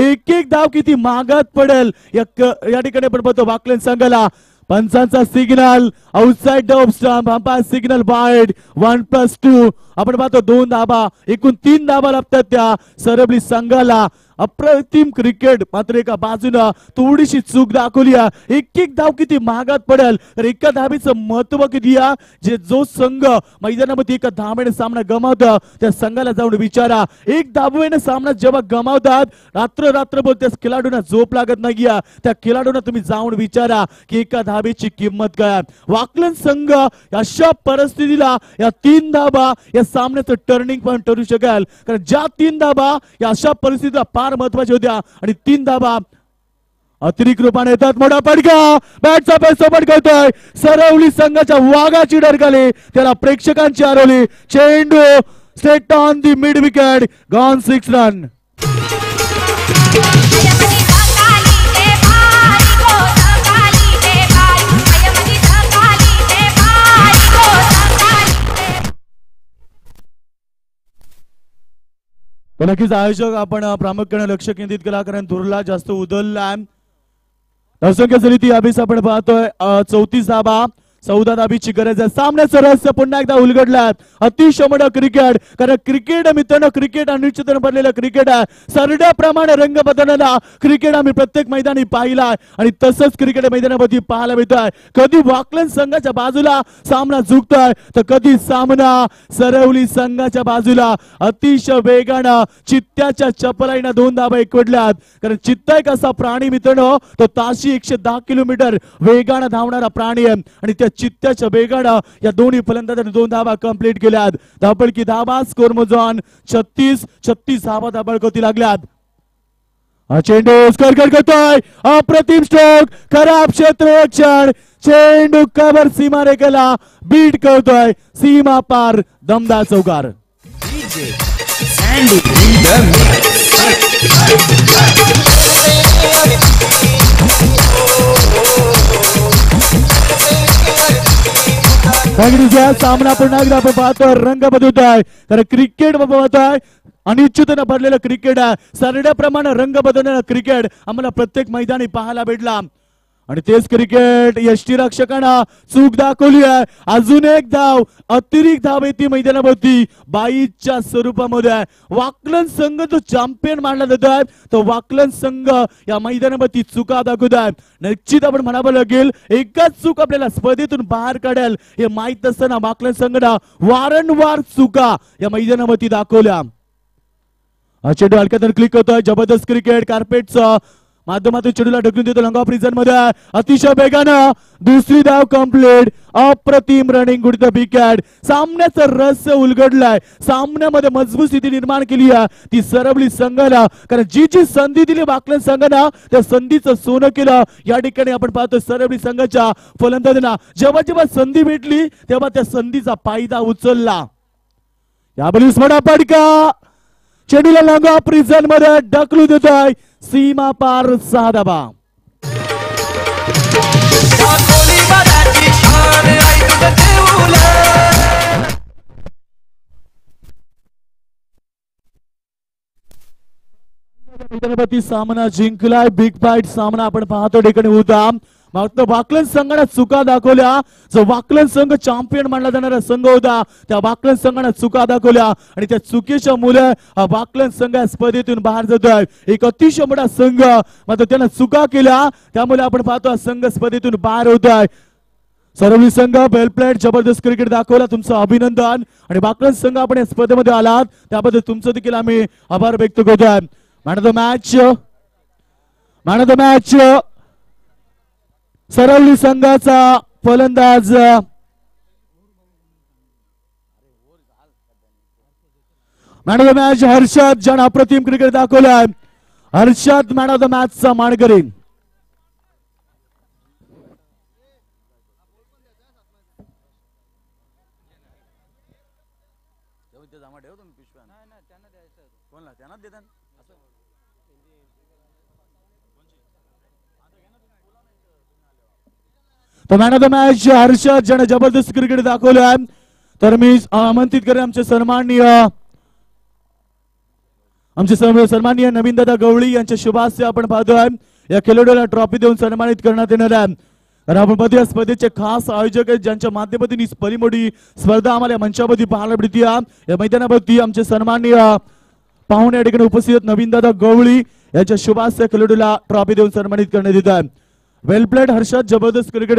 एक एक धाव किती महागात पडेल या ठिकाणी आपण पाहतो वाकलन संघाला. पंचांचा signal outside the off stump. Umpire signal wide. 1+2. आपण पाहतो 2 धावा. एकूण 3 धावा लागतात त्या सरबली संघाला. अप्रतिम क्रिकेट. मात्र एका बाजूला थोडीशी चूक दाखवली. एक एक धाव किती महागात पडेल. तर एका धावीचं महत्व किती जे जो संघ मैदानामध्ये एका धावेने सामना गमावतो त्या संघाला जाऊन विचारा. एक धावेने सामना जेव्हा गमावतात रात्र रात्रभर त्या खेळाडूंना झोप लागत नाही. त्या खेळाडूंना तुम्ही जाऊन विचारा की एका धावेची किंमत काय. वाकलन संघ अशा परिस्थितीला या 3 धावा या सामन्याचं टर्निंग पॉइंट ठरू शकेल. कारण ज्या 3 धावा या अशा परिस्थितीला फार महत्वाच्या होत्या आणि 3 धावा अतिरिक्त रूपाने येतात. मोठा फटका. बॅटचा पैसा पटकवतोय. सरवली संघाच्या वाघाची डरकाली. त्याला प्रेक्षकांची हरवली. चेंडू straight on the mid wicket. Gone 6 run. नक्कीच आयोजक आपण प्रामुख्याने लक्ष केंद्रित केला कारण धुरला जास्त उधळला. असंख्य जरी ती अभीस आपण पाहतोय. 34 धावा. 14 धावीची गरज आहे. सामन्याचं रहस्य पुन्हा एकदा उलगडलं. अतिशय मोठं क्रिकेट. कारण क्रिकेट मित्रांनो क्रिकेट अनिश्चितपणे भरलेलं क्रिकेट आहे. सरड्याप्रमाणे रंग बदललेला क्रिकेट आम्ही प्रत्येक मैदानी पाहिला आणि तसंच क्रिकेट मैदानामध्ये पाहायला मिळतोय. कधी वाकलन संघाच्या बाजूला सामना झुकतोय तर कधी सामना सरवली संघाच्या बाजूला. अतिशय वेगानं चित्त्याच्या चपलाईनं 2 धावा एकवटल्यात. कारण चित्ता एक असा प्राणी मित्रांनो तो ताशी 110 किलोमीटर वेगानं धावणारा प्राणी आहे आणि त्या चित्त्याच्या वेगानं या दोन्ही फलंदाजांनी 2 धावा कंप्लीट केल्यात. धावपळकी धावा स्कोर मोजून 36 धावा धावपळकोती लागल्यात. चेंडू स्कोर करतोय. अप्रतिम स्ट्रोक. खराब क्षेत्ररक्षण. चेंडू कव्हर सीमा रेखेला बीट करतोय. सीमा पार दमदार चौकार. सामना पुन्हा एकदा आपण पाहतोय रंग बदलतोय. तर क्रिकेट पाहतोय अनिश्चिततेने भरलेलं क्रिकेट आहे. सरड्याप्रमाणे रंग बदललेलं क्रिकेट आम्हाला प्रत्येक मैदानी पाहायला भेटला आणि तेच क्रिकेट यष्टीरक्षकांना चूक दाखवली आहे. अजून एक धाव अतिरिक्त धाव येते मैदानावरती 22च्या स्वरूपामध्ये. वाकलन संघ जो चॅम्पियन मानला जातोय तो वाकलन संघ या मैदानावरती चुका दाखवत आहे. निश्चित आपण म्हणावं लागेल एकच चूक आपल्याला स्पर्धेतून बाहेर काढेल हे माहीत असताना वाकलन संघाने वारंवार चुका या मैदानावरती दाखवल्या. चेंडू हलक्यातून क्लिक होतोय. जबरदस्त क्रिकेट कार्पेटचं माध्यमातून चेंडूला ढकलून देतो लॉंग ऑफ रिझन मध्ये. अतिशय वेगानं दुसरी धाव कंप्लीट. अप्रतिम रनिंग गुड द विकेट. सामन्याचं रहस्य उलगडलंय. सामन्यामध्ये मजबूत स्थिती निर्माण केली आहे ती सरवली संघाला. कारण जी जी संधी दिली वाकलन संघानं त्या संधीचं सोनं केलं. या ठिकाणी आपण पाहतो सरवली संघाच्या फलंदाजांना जेव्हा जेव्हा संधी भेटली तेव्हा त्या संधीचा फायदा उचलला. यावेळी स्मरणा पडका चेंडूला लॉंग ऑफ रिझन मध्ये ढकलू देतोय. सीमा पार 6 धावा. सामना जिंकलाय. बिग फाईट सामना आपण पाहतो ठिकाणी होता. मात्र वाकलन संघाने चुका दाखवल्या. जो वाकलन संघ चॅम्पियन मानला जाणारा संघ होता त्या वाकलन संघाने चुका दाखवल्या आणि त्या चुकीच्या मुळे हा वाकलन संघ स्पर्धेतून बाहेर जातोय. एक अतिशय मोठा संघ मात्र त्याने चुका केल्या त्यामुळे आपण पाहतो संघ स्पर्धेतून बाहेर होतोय. सरवली संघ वेल प्लेड जबरदस्त क्रिकेट दाखवला. तुमचं अभिनंदन. आणि वाकलन संघ आपण या स्पर्धेमध्ये आलात त्याबद्दल तुमचं देखील आम्ही आभार व्यक्त करतोय. Man of the match man of the match Saravali संघाचा फलंदाज man of the match Harshad ज्याने अप्रतिम क्रिकेट दाखवलाय. Harshad man of the match चा मानकरी. तो man of the match Harshad ज्याने जबरदस्त क्रिकेट दाखवलं. तर मी आमंत्रित करेन आमचे सन्माननीय नवीन दादा गवळी यांच्या शुभास्ते आपण पाहतोय या खेळाडूला ट्रॉफी देऊन सन्मानित करण्यात येणार आहे. कारण आपण पाहतो या स्पर्धेचे खास आयोजक आहेत ज्यांच्या माध्यमातून ही मोठी स्पर्धा आम्हाला या मंचावरती पाहायला मिळते. या मैदानावरती आमचे सन्माननीय पाहुणे या ठिकाणी उपस्थित नवीन दादा गवळी यांच्या शुभास्ते खेळाडूला ट्रॉफी देऊन सन्मानित करण्यात येत आहे. वेल प्लेड हर्षद जबरदस्त क्रिकेट